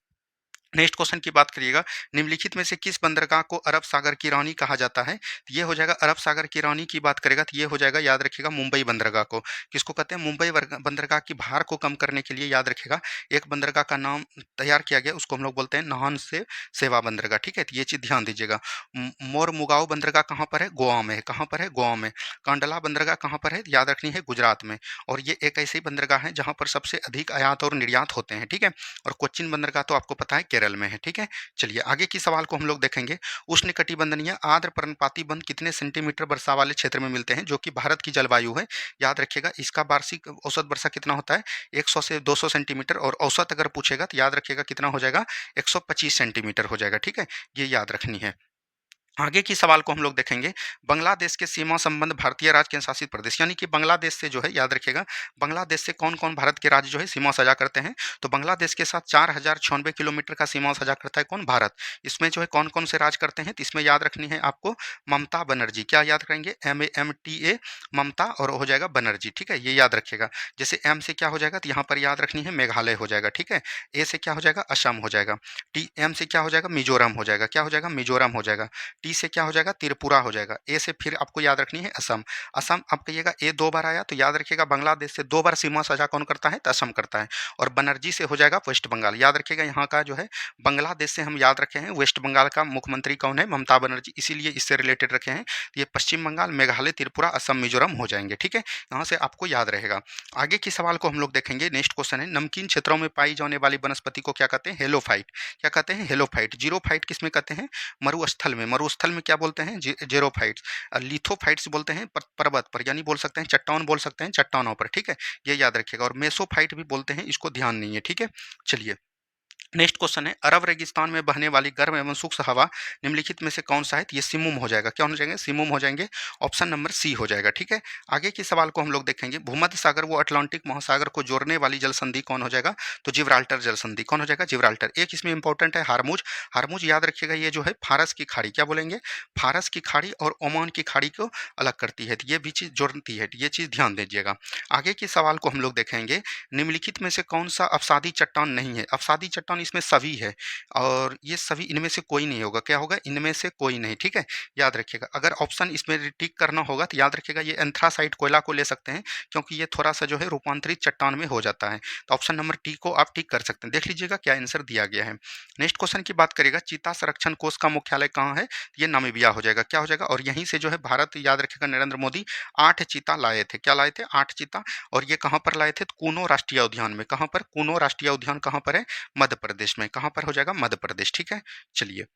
नेक्स्ट क्वेश्चन की बात करिएगा, निम्नलिखित में से किस बंदरगाह को अरब सागर की रानी कहा जाता है? तो ये हो जाएगा अरब सागर की रानी की बात करेगा तो ये हो जाएगा याद रखिएगा मुंबई बंदरगाह को। किसको कहते हैं? मुंबई बंदरगाह की भार को कम करने के लिए याद रखिएगा एक बंदरगाह का नाम तैयार किया गया, उसको हम लोग बोलते हैं नाहन से सेवा बंदरगाह। ठीक है, तो ये चीज़ ध्यान दीजिएगा। मोरमुगाओ बंदरगाह कहाँ पर है? गोवा में है। कहाँ पर है? गोवा में। कांडला बंदरगाह कहाँ पर है? याद रखनी है गुजरात में। और ये एक ऐसी बंदरगाह है जहाँ पर सबसे अधिक आयात और निर्यात होते हैं। ठीक है, और कोच्चिन बंदरगाह तो आपको पता है केरल में है। ठीक है, चलिए आगे की सवाल को हम लोग देखेंगे। उष्णकटिबंधीय आर्द्र पर्णपाती वन कितने सेंटीमीटर वर्षा वाले क्षेत्र में मिलते हैं जो कि भारत की जलवायु है? याद रखिएगा इसका वार्षिक औसत वर्षा कितना होता है? 100 से 200 सेंटीमीटर। और औसत अगर पूछेगा तो याद रखिएगा कितना हो जाएगा? 125 सेंटीमीटर हो जाएगा। ठीक है, ये याद रखनी है। आगे की सवाल को हम लोग देखेंगे, बांग्लादेश के सीमा संबंध भारतीय राज्य केंद्र शासित प्रदेश, यानी कि बांग्लादेश से जो है याद रखिएगा बांग्लादेश से कौन कौन भारत के राज्य जो है सीमा साझा करते हैं? तो बांग्लादेश के साथ 4096 किलोमीटर का सीमा साझा करता है कौन? भारत। इसमें जो है कौन कौन से राज्य करते हैं? तो इसमें याद रखनी है आपको ममता बनर्जी। क्या याद करेंगे? MAMTA ममता, और हो जाएगा बनर्जी। ठीक है, ये याद रखिएगा। जैसे M से क्या हो जाएगा? तो यहाँ पर याद रखनी है मेघालय हो जाएगा। ठीक है, A से क्या हो जाएगा? असम हो जाएगा। TM से क्या हो जाएगा? मिजोरम हो जाएगा। क्या हो जाएगा? मिजोरम हो जाएगा। टी से क्या हो जाएगा, त्रिपुरा हो जाएगा। ए से फिर आपको याद रखनी है असम। असम आप कहिएगा ए 2 बार आया तो याद रखिएगा बांग्लादेश से 2 बार सीमा साझा कौन करता है, तो असम करता है। और बनर्जी से हो जाएगा वेस्ट बंगाल। याद रखिएगा यहाँ का जो है बांग्लादेश से हम याद रखे हैं, वेस्ट बंगाल का मुख्यमंत्री कौन है, ममता बनर्जी, इसीलिए इससे रिलेटेड रखे हैं। ये पश्चिम बंगाल, मेघालय, त्रिपुरा, असम, मिजोरम हो जाएंगे। ठीक है, यहाँ से आपको याद रहेगा। आगे के सवाल को हम लोग देखेंगे। नेक्स्ट क्वेश्चन है, नमकीन क्षेत्रों में पाई जाने वाली वनस्पति को क्या कहते हैं, हेलोफाइट। क्या कहते हैं, हेलोफाइट। जीरोफाइट किसमें कहते हैं, मरुस्थल में। मरुस्थल में क्या बोलते हैं, जेरोफाइट्स। लिथोफाइट्स बोलते हैं पर्वत पर, यानी बोल सकते हैं चट्टान, बोल सकते हैं चट्टानों पर। ठीक है, ये याद रखिएगा। और मेसोफाइट भी बोलते हैं, इसको ध्यान नहीं है। ठीक है, चलिए नेक्स्ट क्वेश्चन है, अरब रेगिस्तान में बहने वाली गर्म एवं शुष्क हवा निम्नलिखित में से कौन सा है, तो ये सिमुम हो जाएगा। क्या हो जाएंगे, सिमुम हो जाएंगे। ऑप्शन नंबर सी हो जाएगा। ठीक है, आगे के सवाल को हम लोग देखेंगे। भूमध्य सागर व अटलांटिक महासागर को जोड़ने वाली जल संधि कौन हो जाएगा, तो जिब्राल्टर जल संधि। कौन हो जाएगा, जिब्राल्टर। एक इसमें इंपॉर्टेंट है हारमुज। हारमुज याद रखिएगा, ये जो है फारस की खाड़ी, क्या बोलेंगे, फारस की खाड़ी और ओमान की खाड़ी को अलग करती है, तो ये भी चीज़ जोड़ती है, ये चीज़ ध्यान दीजिएगा। आगे के सवाल को हम लोग देखेंगे। निम्नलिखित में से कौन सा अवसादी चट्टान नहीं है। अवसादी चट्टान इसमें सभी है, और ये सभी इनमें से कोई नहीं होगा। क्या होगा, इनमें से कोई नहीं। ठीक है, याद रखिएगा। अगर ऑप्शन इसमें टिक करना होगा तो याद रखिएगा, ये एंथ्रासाइट कोयला को ले सकते हैं, क्योंकि ये थोड़ा सा जो है रूपांतरित चट्टान में हो जाता है। तो ऑप्शन नंबर टी को आप टिक कर सकते हैं। देख लीजिएगा क्या आंसर दिया गया है। नेक्स्ट क्वेश्चन की बात करेगा, चीता संरक्षण कोष का मुख्यालय कहाँ है, ये नामीबिया हो जाएगा। क्या हो जाएगा, और यहीं से जो है भारत, याद रखिएगा, नरेंद्र मोदी 8 चीता लाए थे। क्या लाए थे, 8 चीता। और ये कहाँ पर लाए थे, कूनो राष्ट्रीय उद्यान में। कहाँ पर, कूनो राष्ट्रीय उद्यान कहाँ पर है, मध्य प्रदेश में। कहाँ पर हो जाएगा, मध्य प्रदेश। ठीक है, चलिए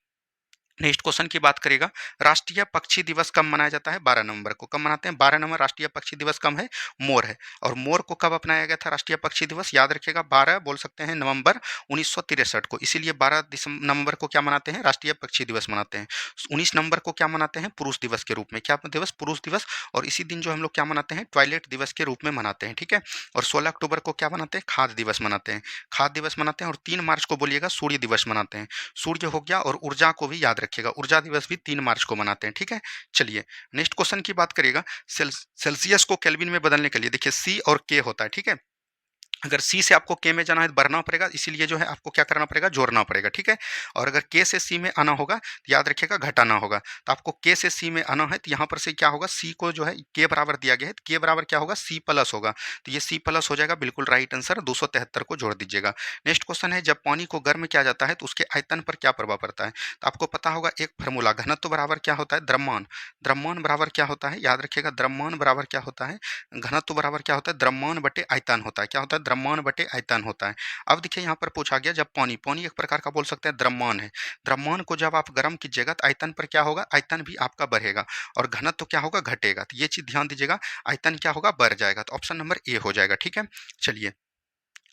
नेक्स्ट क्वेश्चन की बात करेगा। राष्ट्रीय पक्षी दिवस कब मनाया जाता है, 12 नवंबर को। कब मनाते हैं, 12 नवंबर। राष्ट्रीय पक्षी दिवस कब है, मोर है। और मोर को कब अपनाया गया था राष्ट्रीय पक्षी दिवस, याद रखिएगा 12 बोल सकते हैं नवंबर 1963 को। इसीलिए 12 नवंबर को क्या मनाते हैं, राष्ट्रीय पक्षी दिवस मनाते हैं। 19 नवंबर को क्या मनाते हैं, पुरुष दिवस के रूप में। क्या दिवस, पुरुष दिवस। और इसी दिन जो हम लोग क्या मनाते हैं, टॉयलेट दिवस के रूप में मनाते हैं। ठीक है, और 16 अक्टूबर को क्या मनाते हैं, खाद्य दिवस मनाते हैं। खाद्य दिवस मनाते हैं। और 3 मार्च को बोलिएगा सूर्य दिवस मनाते हैं। सूर्य हो गया। और ऊर्जा को भी याद रखिएगा, ऊर्जा दिवस भी 3 मार्च को मनाते हैं। ठीक है, चलिए नेक्स्ट क्वेश्चन की बात करिएगा। सेल्सियस को केल्विन में बदलने के लिए देखिए सी और के होता है। ठीक है, अगर सी से आपको के में जाना है तो बढ़ना पड़ेगा, इसीलिए जो है आपको क्या करना पड़ेगा, जोड़ना पड़ेगा। ठीक है, और अगर के से सी में आना होगा तो याद रखिएगा घटाना होगा। तो आपको के से सी में आना है तो यहाँ पर से क्या होगा, सी को जो है के बराबर दिया गया है, तो के बराबर क्या होगा, सी प्लस होगा। तो ये सी प्लस हो जाएगा, बिल्कुल राइट आंसर। 273 को जोड़ दीजिएगा। नेक्स्ट क्वेश्चन है, जब पानी को गर्म किया जाता है तो उसके आयतन पर क्या प्रभाव पड़ता है। तो आपको पता होगा एक फार्मूला, घनत्व बराबर क्या होता है, द्रव्यमान। द्रव्यमान बराबर क्या होता है, याद रखिएगा, द्रव्यमान बराबर क्या होता है, घनत्व बराबर क्या होता है, द्रव्यमान बटे आयतन होता है। क्या होता है, द्रव्यमान बटे आयतन होता है। अब देखिए यहाँ पर पूछा गया, जब पानी, पानी एक प्रकार का बोल सकते हैं द्रव्यमान है। द्रव्यमान को जब आप गर्म कीजिएगा तो आयतन पर क्या होगा, आयतन भी आपका बढ़ेगा, और घनत्व क्या होगा, घटेगा। तो ये चीज ध्यान दीजिएगा, आयतन क्या होगा, बढ़ जाएगा। तो ऑप्शन नंबर ए हो जाएगा। ठीक है, चलिए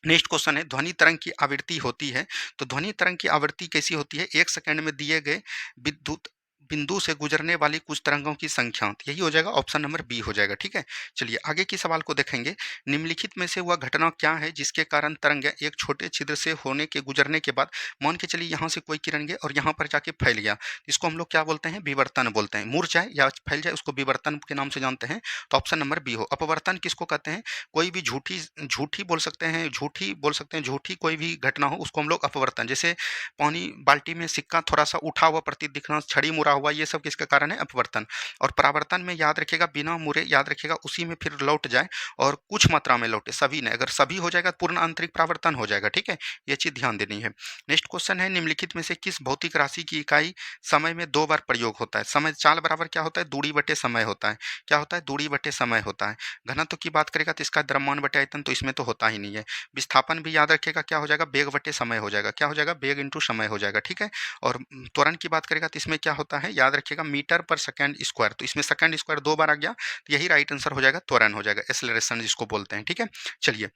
नेक्स्ट क्वेश्चन है, ध्वनि तरंग की आवृत्ति होती है। तो ध्वनि तरंग की आवृत्ति कैसी होती है, 1 सेकंड में दिए गए विद्युत बिंदु से गुजरने वाली कुछ तरंगों की संख्या। तो यही हो जाएगा, ऑप्शन नंबर बी हो जाएगा। ठीक है, चलिए आगे की सवाल को देखेंगे। निम्नलिखित में से वह घटना क्या है जिसके कारण तरंग एक छोटे छिद्र से होने के गुजरने के बाद, मान के चलिए यहाँ से कोई किरण गया और यहाँ पर जाके फैल गया, इसको हम लोग क्या बोलते हैं, विवर्तन बोलते हैं। मुड़ जाए या फैल जाए उसको विवर्तन के नाम से जानते हैं। तो ऑप्शन नंबर बी हो। अपवर्तन किसको कहते हैं, कोई भी झूठी झूठी बोल सकते हैं, झूठी बोल सकते हैं, झूठी कोई भी घटना हो उसको हम लोग अपवर्तन, जैसे पानी बाल्टी में सिक्का थोड़ा सा उठा हुआ प्रतीत दिखना, छड़ी मुड़ा हुआ, ये सब किसका कारण है, अपवर्तन। और परावर्तन में याद रखिएगा, बिना मुड़े याद रखिएगा उसी में फिर लौट जाए, और कुछ मात्रा में लौटे, सभी नहीं। अगर सभी हो जाएगा पूर्ण आंतरिक परावर्तन हो जाएगा। ठीक है, ये चीज ध्यान देनी है। नेक्स्ट क्वेश्चन है, निम्नलिखित में से किस भौतिक राशि की इकाई समय में 2 बार प्रयोग होता है। समय चाल बराबर क्या होता है, दूरी बटे समय होता है। क्या होता है, दूरी बटे समय होता है। घनत्व की बात करेगा तो इसका द्रव्यमान बटे आयतन, तो इसमें तो होता ही नहीं है। विस्थापन भी याद रखिएगा क्या हो जाएगा, बेग बटे समय हो जाएगा। क्या हो जाएगा, बेग इंटू समय हो जाएगा। ठीक है, और त्वरण की बात करेगा तो इसमें क्या होता है, याद रखिएगा मीटर पर सेकंड स्क्वायर। तो इसमें सेकंड स्क्वायर 2 बार आ गया, तो यही राइट आंसर हो जाएगा, त्वरण हो जाएगा, एक्सेलरेशन जिसको बोलते हैं। ठीक है, चलिए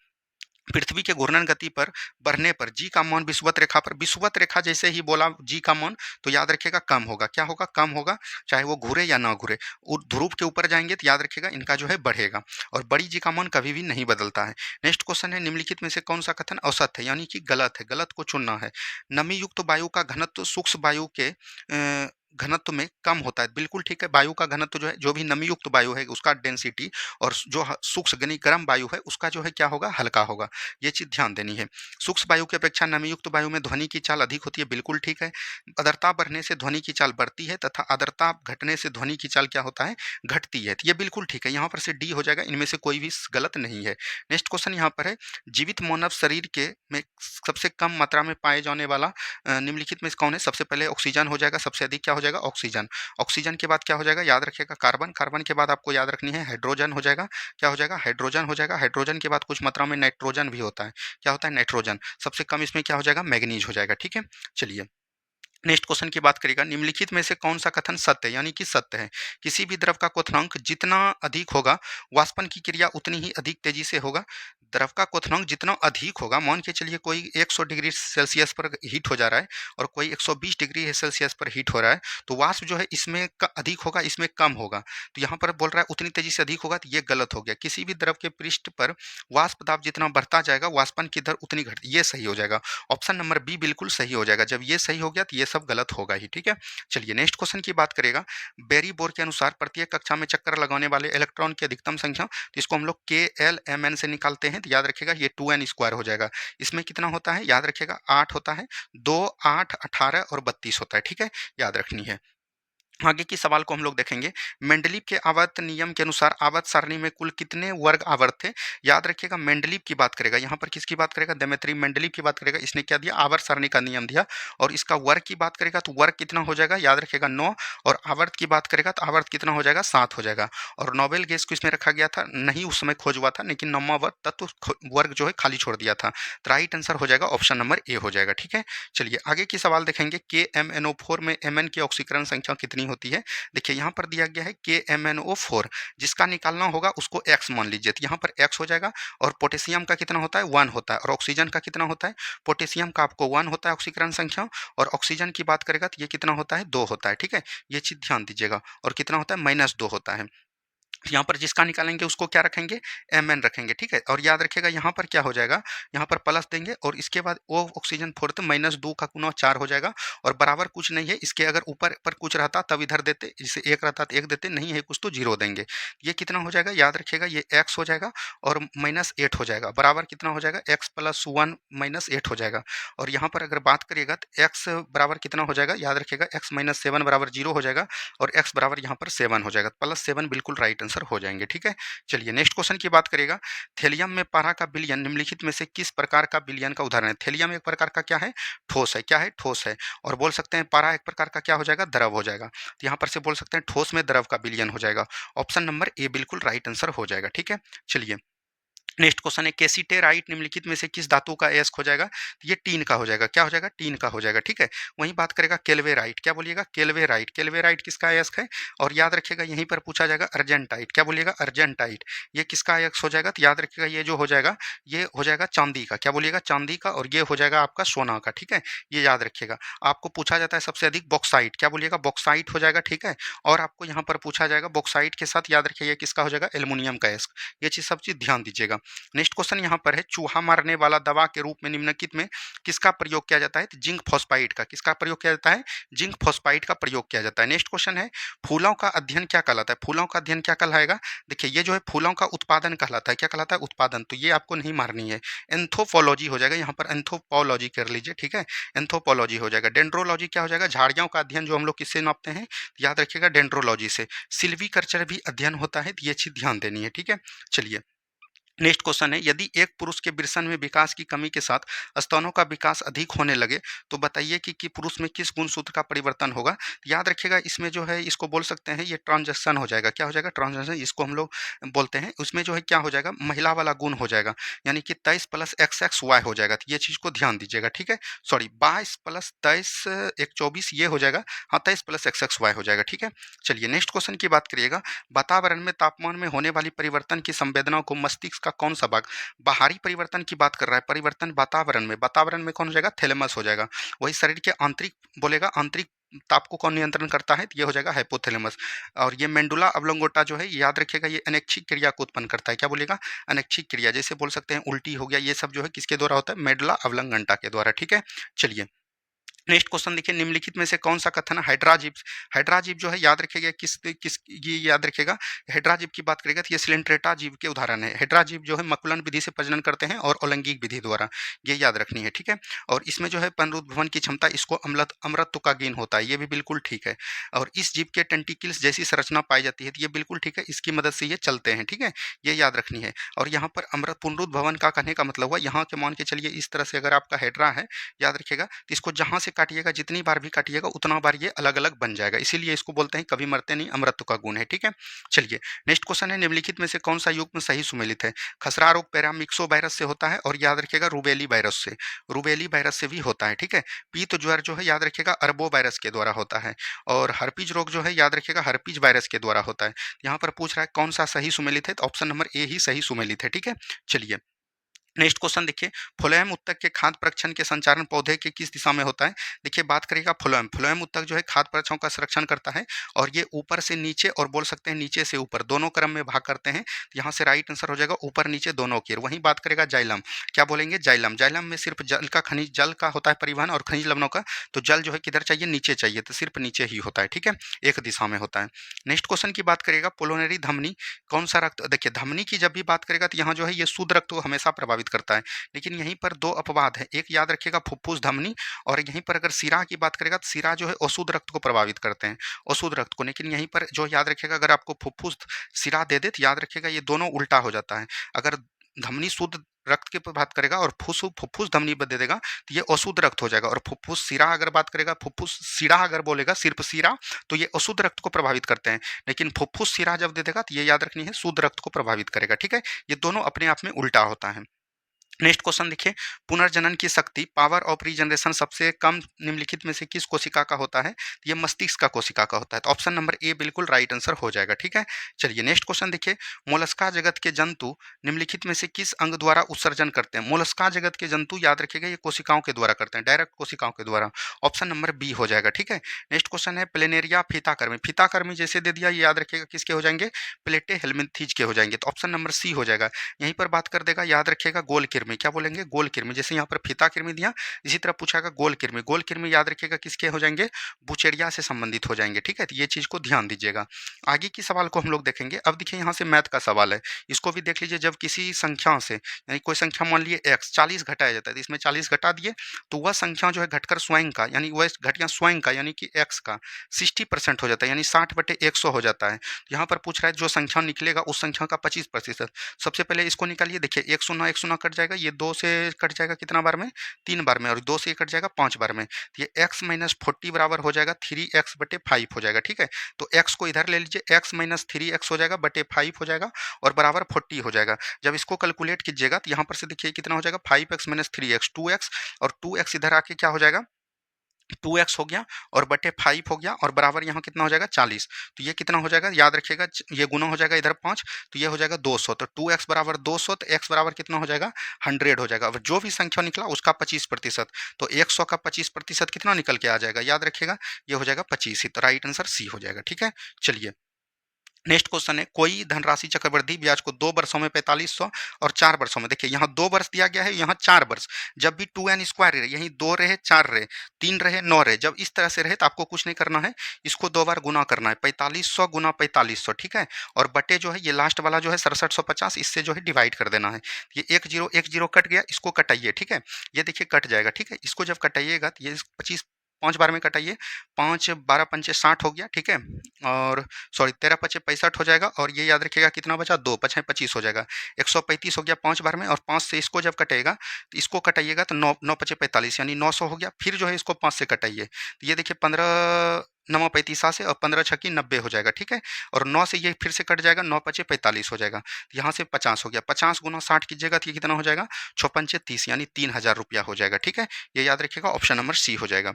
पृथ्वी के घूर्णन गति पर बढ़ने पर जी का मान विषुवत रेखा पर, विषुवत रेखा जैसे ही बोला जी का मान, तो याद रखिएगा कम होगा। क्या होगा, कम होगा, चाहे वो घूरे या ना घूरे। ध्रुव के ऊपर जाएंगे तो याद रखिएगा इनका जो है बढ़ेगा, और बड़ी जी का मान कभी भी नहीं बदलता है। नेक्स्ट क्वेश्चन है, निम्नलिखित में से कौन सा कथन औसत है, यानी कि गलत है, गलत को चुनना है। नमी युक्त वायु का घनत्व सूक्ष्म वायु के घनत्व में कम होता है, बिल्कुल ठीक है। वायु का घनत्व जो है, जो भी नमीयुक्त वायु है उसका डेंसिटी, और जो शुष्क यानी गर्म वायु है उसका जो है क्या होगा, हल्का होगा। ये चीज़ ध्यान देनी है। शुष्क वायु की अपेक्षा नमीयुक्त वायु में ध्वनि की चाल अधिक होती है, बिल्कुल ठीक है। आर्द्रता बढ़ने से ध्वनि की चाल बढ़ती है तथा आर्द्रता घटने से ध्वनि की चाल क्या होता है, घटती है। तो ये बिल्कुल ठीक है, यहाँ पर से डी हो जाएगा, इनमें से कोई भी गलत नहीं है। नेक्स्ट क्वेश्चन यहाँ पर है, जीवित मानव शरीर के में सबसे कम मात्रा में पाए जाने वाला निम्नलिखित में से कौन है? सबसे पहले ऑक्सीजन हो जाएगा, सबसे अधिक क्या हो जाएगा, ऑक्सीजन। ऑक्सीजन के बाद क्या हो जाएगा, याद रखिएगा कार्बन। कार्बन के बाद आपको याद रखनी है हाइड्रोजन हो जाएगा। क्या हो जाएगा, हाइड्रोजन हो जाएगा। हाइड्रोजन के बाद कुछ मात्रा में नाइट्रोजन भी होता है। क्या होता है, नाइट्रोजन। सबसे कम इसमें क्या हो जाएगा, मैग्नीज हो जाएगा। ठीक है, चलिए नेक्स्ट क्वेश्चन की बात करेगा, निम्नलिखित में से कौन सा कथन सत्य है, यानी कि सत्य है? किसी भी द्रव का क्वथनांक जितना अधिक होगा, वाष्पन की क्रिया उतनी ही अधिक तेजी से होगा। द्रव का क्वथनांक जितना अधिक होगा, मान के चलिए कोई 100 डिग्री सेल्सियस पर हीट हो जा रहा है और कोई 120 डिग्री सेल्सियस पर हीट हो रहा है, तो वाष्प जो है इसमें अधिक होगा, इसमें कम होगा। तो यहाँ पर बोल रहा है उतनी तेजी से अधिक होगा, तो ये गलत हो गया। किसी भी द्रव के पृष्ठ पर वाष्प दाब जितना बढ़ता जाएगा, वाष्पन की दर उतनी घट, ये सही हो जाएगा। ऑप्शन नंबर बी बिल्कुल सही हो जाएगा। जब ये सही हो गया तो ये सब गलत होगा ही। ठीक है, चलिए नेक्स्ट क्वेश्चन की बात करेगा, बेरी बोर के अनुसार प्रत्येक कक्षा में चक्कर लगाने वाले इलेक्ट्रॉन की अधिकतम संख्या, तो इसको हम लोग के एल एम एन से निकालते हैं, तो याद रखिएगा ये 2n स्क्वायर हो जाएगा। इसमें कितना होता है, याद रखिएगा 8 होता है, 2, 8, 18 और 32 होता है। ठीक है, याद रखनी है। आगे की सवाल को हम लोग देखेंगे, मेंडलीव के आवर्त नियम के अनुसार आवर्त सारणी में कुल कितने वर्ग आवर्त थे? याद रखिएगा मेंडलीव की बात करेगा, यहाँ पर किसकी बात करेगा, देमेत्री मेंडलीव की बात करेगा। इसने क्या दिया, आवर्त सारणी का नियम दिया, और इसका वर्ग की बात करेगा तो वर्ग कितना हो जाएगा, याद रखिएगा 9, और आवर्त की बात करेगा तो आवर्त कितना हो जाएगा, 7 हो जाएगा। और नोबेल गैस को इसमें रखा गया था नहीं, उस समय खोज हुआ था, लेकिन 9वां वर्ग तत्व वर्ग जो है खाली छोड़ दिया था। तो राइट आंसर हो जाएगा ऑप्शन नंबर ए हो जाएगा। ठीक है, चलिए आगे की सवाल देखेंगे, के एम एन ओ 4 में एम एन की ऑक्सीकरण संख्या कितनी होती है? देखिए यहाँ पर दिया गया है KMnO4, जिसका निकालना होगा उसको x मान लीजिए, तो यहाँ पर x हो जाएगा। और पोटेशियम का कितना होता है, 1 होता है। और ऑक्सीजन का कितना होता है, पोटेशियम का आपको 1 होता है ऑक्सीकरण संख्या, और ऑक्सीजन की बात करेगा तो ये कितना होता है, 2 होता है। ठीक है, ये चीज़ ध्यान दीजिएगा। और कितना होता है, -2 होता है। यहाँ पर जिसका निकालेंगे उसको क्या रखेंगे, Mn रखेंगे। ठीक है, और याद रखिएगा यहाँ पर क्या हो जाएगा, यहाँ पर प्लस देंगे और इसके बाद O ऑक्सीजन फोड़ते -2 का गुना 4 हो जाएगा, और बराबर कुछ नहीं है इसके, अगर ऊपर पर कुछ रहता तब इधर देते, जैसे 1 रहता तो 1 देते, नहीं है कुछ तो 0 देंगे। ये कितना हो जाएगा, याद रखिएगा ये x हो जाएगा और -8 हो जाएगा, बराबर कितना हो जाएगा, x + 1 -8 हो जाएगा। और यहाँ पर अगर बात करिएगा तो x बराबर कितना हो जाएगा, याद रखिएगा x - 7 बराबर 0 हो जाएगा, और x बराबर यहाँ पर 7 हो जाएगा, +7 बिल्कुल राइट आंसर हो जाएंगे। ठीक है, चलिए नेक्स्ट क्वेश्चन की बात करेगा, थेलियम में पारा का विलयन निम्नलिखित में से किस प्रकार का विलयन का उदाहरण है? थेलियम एक प्रकार का क्या है, ठोस है। क्या है, ठोस है। और बोल सकते हैं पारा एक प्रकार का क्या हो जाएगा, द्रव हो जाएगा। तो यहाँ पर से बोल सकते हैं ठोस में द्रव का विलयन हो जाएगा। ऑप्शन नंबर ए बिल्कुल राइट आंसर हो जाएगा। ठीक है, चलिए नेक्स्ट क्वेश्चन है, केसिटेराइट निम्नलिखित में से किस धातु का अयस्क हो जाएगा? तो ये टीन का हो जाएगा। क्या हो जाएगा, टीन का हो जाएगा। ठीक है, वहीं बात करेगा केल्वेराइट, क्या बोलिएगा, केल्वेराइट। केल्वेराइट किसका अयस्क है? और याद रखिएगा यहीं पर पूछा जाएगा अर्जेंटाइट, क्या बोलिएगा, अर्जेंटाइट। ये किसका अयस्क हो जाएगा? तो याद रखिएगा ये जो हो जाएगा, ये हो जाएगा चांदी का। क्या बोलिएगा, चांदी का। और ये हो जाएगा आपका सोना का। ठीक है, ये याद रखिएगा। आपको पूछा जाता है सबसे अधिक बॉक्साइट, क्या बोलिएगा, बॉक्साइट हो जाएगा। ठीक है, और आपको यहाँ पर पूछा जाएगा बॉक्साइट के साथ याद रखिएगा किसका हो जाएगा, एल्युमिनियम का अयस्क। ये चीज सब चीज ध्यान दीजिएगा। नेक्स्ट क्वेश्चन यहाँ पर है, चूहा मारने वाला दवा के रूप में निम्नलिखित में किसका प्रयोग किया जाता है? तो जिंक फॉस्फाइड का। किसका प्रयोग किया जाता है? जिंक फॉस्फाइड का प्रयोग किया जाता है। नेक्स्ट क्वेश्चन है, फूलों का अध्ययन क्या कहलाता है? फूलों का अध्ययन क्या कहलाएगा? देखिए ये जो है फूलों का उत्पादन कहलाता है। क्या कहलाता है? उत्पादन। तो ये आपको नहीं मारनी है, एंथोपोलॉजी हो जाएगा। यहाँ पर एंथोपोलॉजी कर लीजिए। ठीक है, एंथोपोलॉजी हो जाएगा। डेंड्रोलॉजी क्या हो जाएगा? झाड़ियों का अध्ययन, जो हम लोग किससे नापते हैं, याद रखिएगा डेंड्रोलॉजी से। सिल्वीकल्चर भी अध्ययन होता है, तो ये चीज ध्यान देनी है। ठीक है, चलिए नेक्स्ट क्वेश्चन है, यदि एक पुरुष के वृषण में विकास की कमी के साथ स्तनों का विकास अधिक होने लगे, तो बताइए कि पुरुष में किस गुणसूत्र का परिवर्तन होगा? याद रखिएगा इसमें जो है इसको बोल सकते हैं ये ट्रांजेक्शन हो जाएगा। क्या हो जाएगा? ट्रांजेक्शन, इसको हम लोग बोलते हैं। उसमें जो है क्या हो जाएगा, महिला वाला गुण हो जाएगा, यानी कि 23 + XX Y हो जाएगा। तो ये चीज़ को ध्यान दीजिएगा। ठीक है, सॉरी 22 + 23 एक 24 ये हो जाएगा। हाँ, 23 + XXY हो जाएगा। ठीक है, चलिए नेक्स्ट क्वेश्चन की बात करिएगा, वातावरण में तापमान में होने वाली परिवर्तन की संवेदनाओं को मस्तिष्क का कौन सा भाग, बाहरी परिवर्तन की बात कर रहा है, परिवर्तन वातावरण में, वातावरण में कौन हो जाएगा, थैलेमस हो जाएगा। वही शरीर के आंतरिक बोलेगा, आंतरिक ताप को कौन नियंत्रण करता है, ये हो जाएगा हाइपोथैलेमस। और ये मेंडुला ऑब्लोंगेटा जो है याद रखिएगा ये अनैच्छिक क्रिया को उत्पन्न करता है। क्या बोलेगा, अनैच्छिक क्रिया, जैसे बोल सकते हैं उल्टी हो गया, ये सब जो है किसके द्वारा होता है, मेडुला ऑब्लोंगेटा के द्वारा। ठीक है, चलिए नेक्स्ट क्वेश्चन देखिए, निम्नलिखित में से कौन सा कथन हाइड्राजीव, हाइड्राजीव जो है याद रखिएगा किस किस ये याद रखिएगा, हाइड्राजीव की बात करेगा तो ये सिलेंट्रेटा जीव के उदाहरण है। हाइड्राजीव जो है मकुलन विधि से प्रजनन करते हैं और अलैंगिक विधि द्वारा, ये याद रखनी है, ठीक है। और इसमें जो है पुनरुत्भवन की क्षमता, इसको अमृतत्व का गेन होता है, ये भी बिल्कुल ठीक है। और इस जीव के टेंटिकल्स जैसी संरचना पाई जाती है, तो ये बिल्कुल ठीक है, इसकी मदद से ये चलते हैं, ठीक है, ये याद रखनी है। और यहाँ पर अमृत पुनरुत्भवन का कहने का मतलब हुआ, यहाँ के मान के चलिए इस तरह से अगर आपका हाइड्रा है, याद रखिएगा, तो इसको जहाँ से काटिएगा, जितनी बार भी काटिएगा उतना बार ये अलग अलग बन जाएगा, इसीलिए इसको बोलते हैं कभी मरते नहीं, अमरत्व का गुण है, ठीक है। चलिए नेक्स्ट क्वेश्चन है, निम्नलिखित में से कौन सा युग्म सही सुमेलित है। खसरा रोग पैरामिक्सो वायरस से होता है, और याद रखिएगा रूबेली वायरस से, रूबेली वायरस से भी होता है, ठीक है। पीत ज्वर जो है याद रखिएगा अरबो वायरस के द्वारा होता है, और हर्पीज रोग जो है याद रखिएगा हर्पीज वायरस के द्वारा होता है। यहाँ पर पूछ रहा है कौन सा सही सुमेलित है, तो ऑप्शन नंबर ए ही सही सुमेलित है, ठीक है। चलिए नेक्स्ट क्वेश्चन देखिए, फ्लोएम उत्तक के खाद्य परीक्षण के संचारण पौधे के किस दिशा में होता है। देखिए बात करेगा फ्लोएम, फ्लोएम उत्तक जो है खाद्य परीक्षणों का संरक्षण करता है, और ये ऊपर से नीचे और बोल सकते हैं नीचे से ऊपर दोनों क्रम में भाग करते हैं। यहाँ से राइट आंसर हो जाएगा ऊपर नीचे दोनों की। वहीं बात करेगा जाइलम, क्या बोलेंगे जाइलम, जाइलम में सिर्फ जल का खनिज, जल का होता है परिवहन और खनिज लवणों का, तो जल जो है किधर चाहिए, नीचे चाहिए, तो सिर्फ नीचे ही होता है, ठीक है, एक दिशा में होता है। नेक्स्ट क्वेश्चन की बात करेगा, पोलोनरी धमनी कौन सा रक्त, देखिए धमनी की जब भी बात करेगा तो यहाँ जो है ये शुद्ध रक्त को हमेशा प्रभावित करता है, लेकिन यहीं पर दो अपवाद है, एक याद रखिएगा फुफ्फुस धमनी, और यहीं पर अगर सिरा की बात करेगा तो सिरा जो है अशुद्ध रक्त को प्रभावित करते हैं, अशुद्ध रक्त को। लेकिन यहीं पर जो याद रखिएगा, अगर आपको फुफ्फुस सिरा दे दे तो याद रखिएगा ये दोनों उल्टा हो जाता है। अगर धमनी शुद्ध रक्त की बात करेगा और फुफ्फुस धमनी दे देगा तो ये अशुद्ध रक्त हो जाएगा, और फुफ्फुस सिरा अगर बात करेगा, फुफ्फुस सिरा अगर बोलेगा सिर्फ सिरा, तो ये अशुद्ध रक्त को प्रभावित करते हैं, लेकिन फुफ्फुस सिरा जब दे देगा तो ये याद रखनी है शुद्ध रक्त को प्रभावित करेगा, ठीक है। ये दोनों अपने आप में उल्टा होता है। नेक्स्ट क्वेश्चन देखिए, पुनर्जनन की शक्ति पावर ऑफ रीजनरेशन सबसे कम निम्नलिखित में से किस कोशिका का होता है, ये मस्तिष्क का कोशिका का होता है, तो ऑप्शन नंबर ए बिल्कुल राइट आंसर हो जाएगा, ठीक है। चलिए नेक्स्ट क्वेश्चन देखिए, मोलस्का जगत के जंतु निम्नलिखित में से किस अंग द्वारा उत्सर्जन करते हैं। मोलस्का जगत के जंतु याद रखिएगा ये कोशिकाओं के द्वारा करते हैं, डायरेक्ट कोशिकाओं के द्वारा, ऑप्शन नंबर बी हो जाएगा, ठीक है। नेक्स्ट क्वेश्चन है, प्लेनेरिया फीताकर्मी, फीताकर्मी जैसे दे दिया, ये याद रखिएगा किसके हो जाएंगे, प्लेटे हेलमिंथीज के हो जाएंगे, तो ऑप्शन नंबर सी हो जाएगा। यहीं पर बात कर देगा, याद रखिएगा गोल किरमी, क्या बोलेंगे गोल किरमी, जैसे यहाँ पर फीता किरमी दिया, इसी तरह पूछागा गोल किरमी, गोल किरमी याद रखिएगा किसके हो जाएंगे, बुचेरिया से संबंधित हो जाएंगे, ठीक है, तो ये चीज को ध्यान दीजिएगा। आगे की सवाल को हम लोग देखेंगे। अब देखिए यहाँ से मैथ का सवाल है, इसको भी देख लीजिए। जब किसी संख्या से, यानी कोई संख्या मान लिए x 40 घटाया जाता है, तो इसमें 40 घटा दिए, तो वह संख्या जो है घटकर स्वयं का, यानी वह घटिया स्वयं का, यानी कि x का 60% हो जाता है, यानी 60/100 हो जाता है। तो यहाँ पर पूछ रहा है जो संख्या निकलेगा उस संख्या का 25%। सबसे पहले इसको निकालिए, देखिए एक शून्य कट जाएगा, ये 2 से कट जाएगा कितना बार में, 3 बार में, और 2 से कट जाएगा 5 बार में, तो ये x माइनस 40 बराबर हो जाएगा 3x/5 हो जाएगा, ठीक है। तो x को इधर ले लीजिए, x माइनस 3x हो जाएगा बटे 5 हो जाएगा, और बराबर 40 हो जाएगा। जब इसको कैलकुलेट कीजिएगा तो यहाँ पर से देखिए कितना हो जाएगा, 5x माइनस 3x 2x, और 2x इधर आके क्या हो जाएगा, 2x हो गया, और बटे 5 हो गया, और बराबर यहाँ कितना हो जाएगा 40। तो ये कितना हो जाएगा, याद रखिएगा ये गुना हो जाएगा इधर 5, तो ये हो जाएगा 200, तो 2x बराबर 200, तो x बराबर कितना हो जाएगा 100 हो जाएगा। अब जो भी संख्या निकला उसका 25%, तो 100 का 25% कितना निकल के आ जाएगा, याद रखिएगा ये हो जाएगा 25 ही, तो राइट आंसर सी हो जाएगा, ठीक है। चलिए नेक्स्ट क्वेश्चन है, कोई धनराशि चक्रवृद्धि ब्याज को 2 वर्षों में 4500 और 4 वर्षों में, देखिए यहाँ 2 वर्ष दिया गया है, यहाँ 4 वर्ष, जब भी 2n² रहे, यहीं 2 रहे 4 रहे 3 रहे 9 रहे, जब इस तरह से रहे तो आपको कुछ नहीं करना है, इसको 2 बार गुना करना है, 4500 गुना 4500, ठीक है, और बटे जो है ये लास्ट वाला जो है 6750, इससे जो है डिवाइड कर देना है। ये 1 0 कट गया, इसको कटाइए, ठीक है, ये देखिए कट जाएगा, ठीक है, इसको जब कटाइएगा तो ये 25 5 बार में कटाइए, 5 12 पंचे 60 हो गया, ठीक है, और सॉरी 13 पचे 65 हो जाएगा, और ये याद रखिएगा कितना बचा 2 पचे 25 हो जाएगा, 135 हो गया 5 बार में, और 5 से इसको जब कटेगा तो इसको कटाइएगा तो 9 9 पचे 45 यानी 900 हो गया, फिर जो है इसको 5 से कटाइए, तो ये देखिए 15 9 35 से, और 15 छक्की 90 हो जाएगा, ठीक है, और 9 से ये फिर से कट जाएगा, 9 पचे 45 हो जाएगा, यहाँ से 50 हो गया, 50 गुना 60 कीजिएगा तो ये कितना हो जाएगा 6 पंचे 30 यानी 3000 रुपया हो जाएगा, ठीक है, ये याद रखिएगा ऑप्शन नंबर सी हो जाएगा।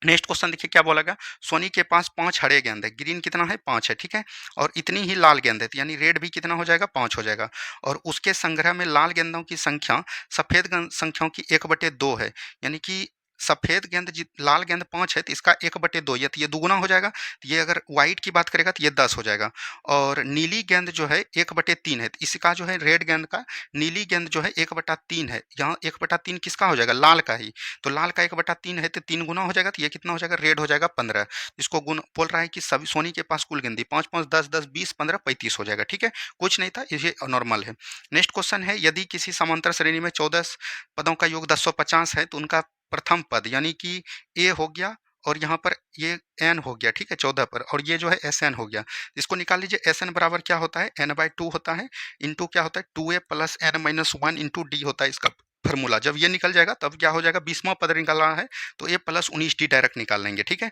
नेक्स्ट क्वेश्चन देखिए क्या बोला गया, सोनी के पास 5 हरे गेंद है, ग्रीन कितना है 5 है, ठीक है, और इतनी ही लाल गेंद है, यानी रेड भी कितना हो जाएगा 5 हो जाएगा, और उसके संग्रह में लाल गेंदों की संख्या सफेद संख्याओं की 1/2 है, यानी कि सफ़ेद गेंद लाल गेंद 5 है तो इसका 1/2 ये दुगुना हो जाएगा। तो ये अगर वाइट की बात करेगा तो ये 10 हो जाएगा। और नीली गेंद जो है 1/3 है, तो इसका जो है रेड गेंद का, नीली गेंद जो है 1/3 है, यहाँ 1/3 किसका हो जाएगा, लाल का ही। तो लाल का 1/3 है तो 3 गुना हो जाएगा, तो ये कितना हो जाएगा, रेड हो जाएगा 15। इसको गुण बोल रहा है कि सभी सोनी के पास कुल गेंदी 5 5 10 10 20 15 35 हो जाएगा। ठीक है, कुछ नहीं था, ये नॉर्मल है। नेक्स्ट क्वेश्चन है, यदि किसी समांतर श्रेणी में 14 पदों का योग 1050 है तो उनका प्रथम पद यानी कि ए हो गया, और यहाँ पर ये एन हो गया, ठीक है, 14 पर, और ये जो है एस एन हो गया। इसको निकाल लीजिए। एस एन बराबर क्या होता है, n/2 होता है, इंटू क्या होता है 2a plus n-1 into D होता है इसका फॉर्मूला। जब ये निकल जाएगा तब क्या हो जाएगा, 20वां पद निकालना है तो a प्लस 19d डायरेक्ट निकाल लेंगे। ठीक है,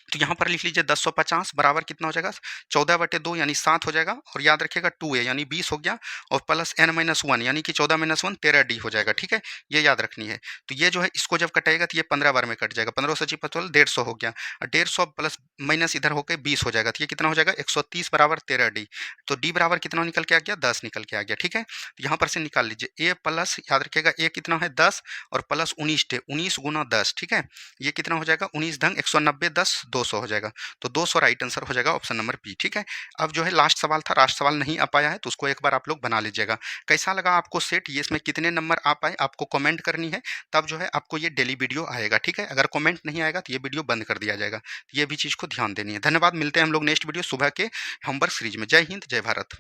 तो यहाँ पर लिख लीजिए 1050 बराबर कितना हो जाएगा, 14/2 यानी 7 हो जाएगा, और याद रखिएगा 2a यानी 20 हो गया, और प्लस n-1 यानी कि 14-1 13d हो जाएगा। ठीक है, ये याद रखनी है। तो ये जो है इसको जब कटेगा तो ये 15 बार में कट जाएगा, 15 से 15 150 हो गया, और 150 प्लस माइनस इधर होकर 20 हो जाएगा, तो ये कितना हो जाएगा 130 बराबर 13d। तो d बराबर कितना निकल के आ गया, 10 निकल के आ गया। ठीक है, तो यहाँ पर से निकाल लीजिए a प्लस, याद रखिएगा a कितना है 10, और प्लस 19 19 गुना 10। ठीक है, ये कितना हो जाएगा 19 ढंग 190 10 200 हो जाएगा। तो 200 राइट आंसर हो जाएगा ऑप्शन नंबर बी। ठीक है, अब जो है लास्ट सवाल था, लास्ट सवाल नहीं आ पाया है तो उसको एक बार आप लोग बना लीजिएगा। कैसा लगा आपको सेट, ये इसमें कितने नंबर आ पाए आपको कमेंट करनी है, तब जो है आपको ये डेली वीडियो आएगा। ठीक है, अगर कमेंट नहीं आएगा तो ये वीडियो बंद कर दिया जाएगा। ये भी चीज़ को ध्यान देनी है। धन्यवाद, मिलते हैं हम लोग नेक्स्ट वीडियो सुबह के होमवर्क सीरीज में। जय हिंद, जय भारत।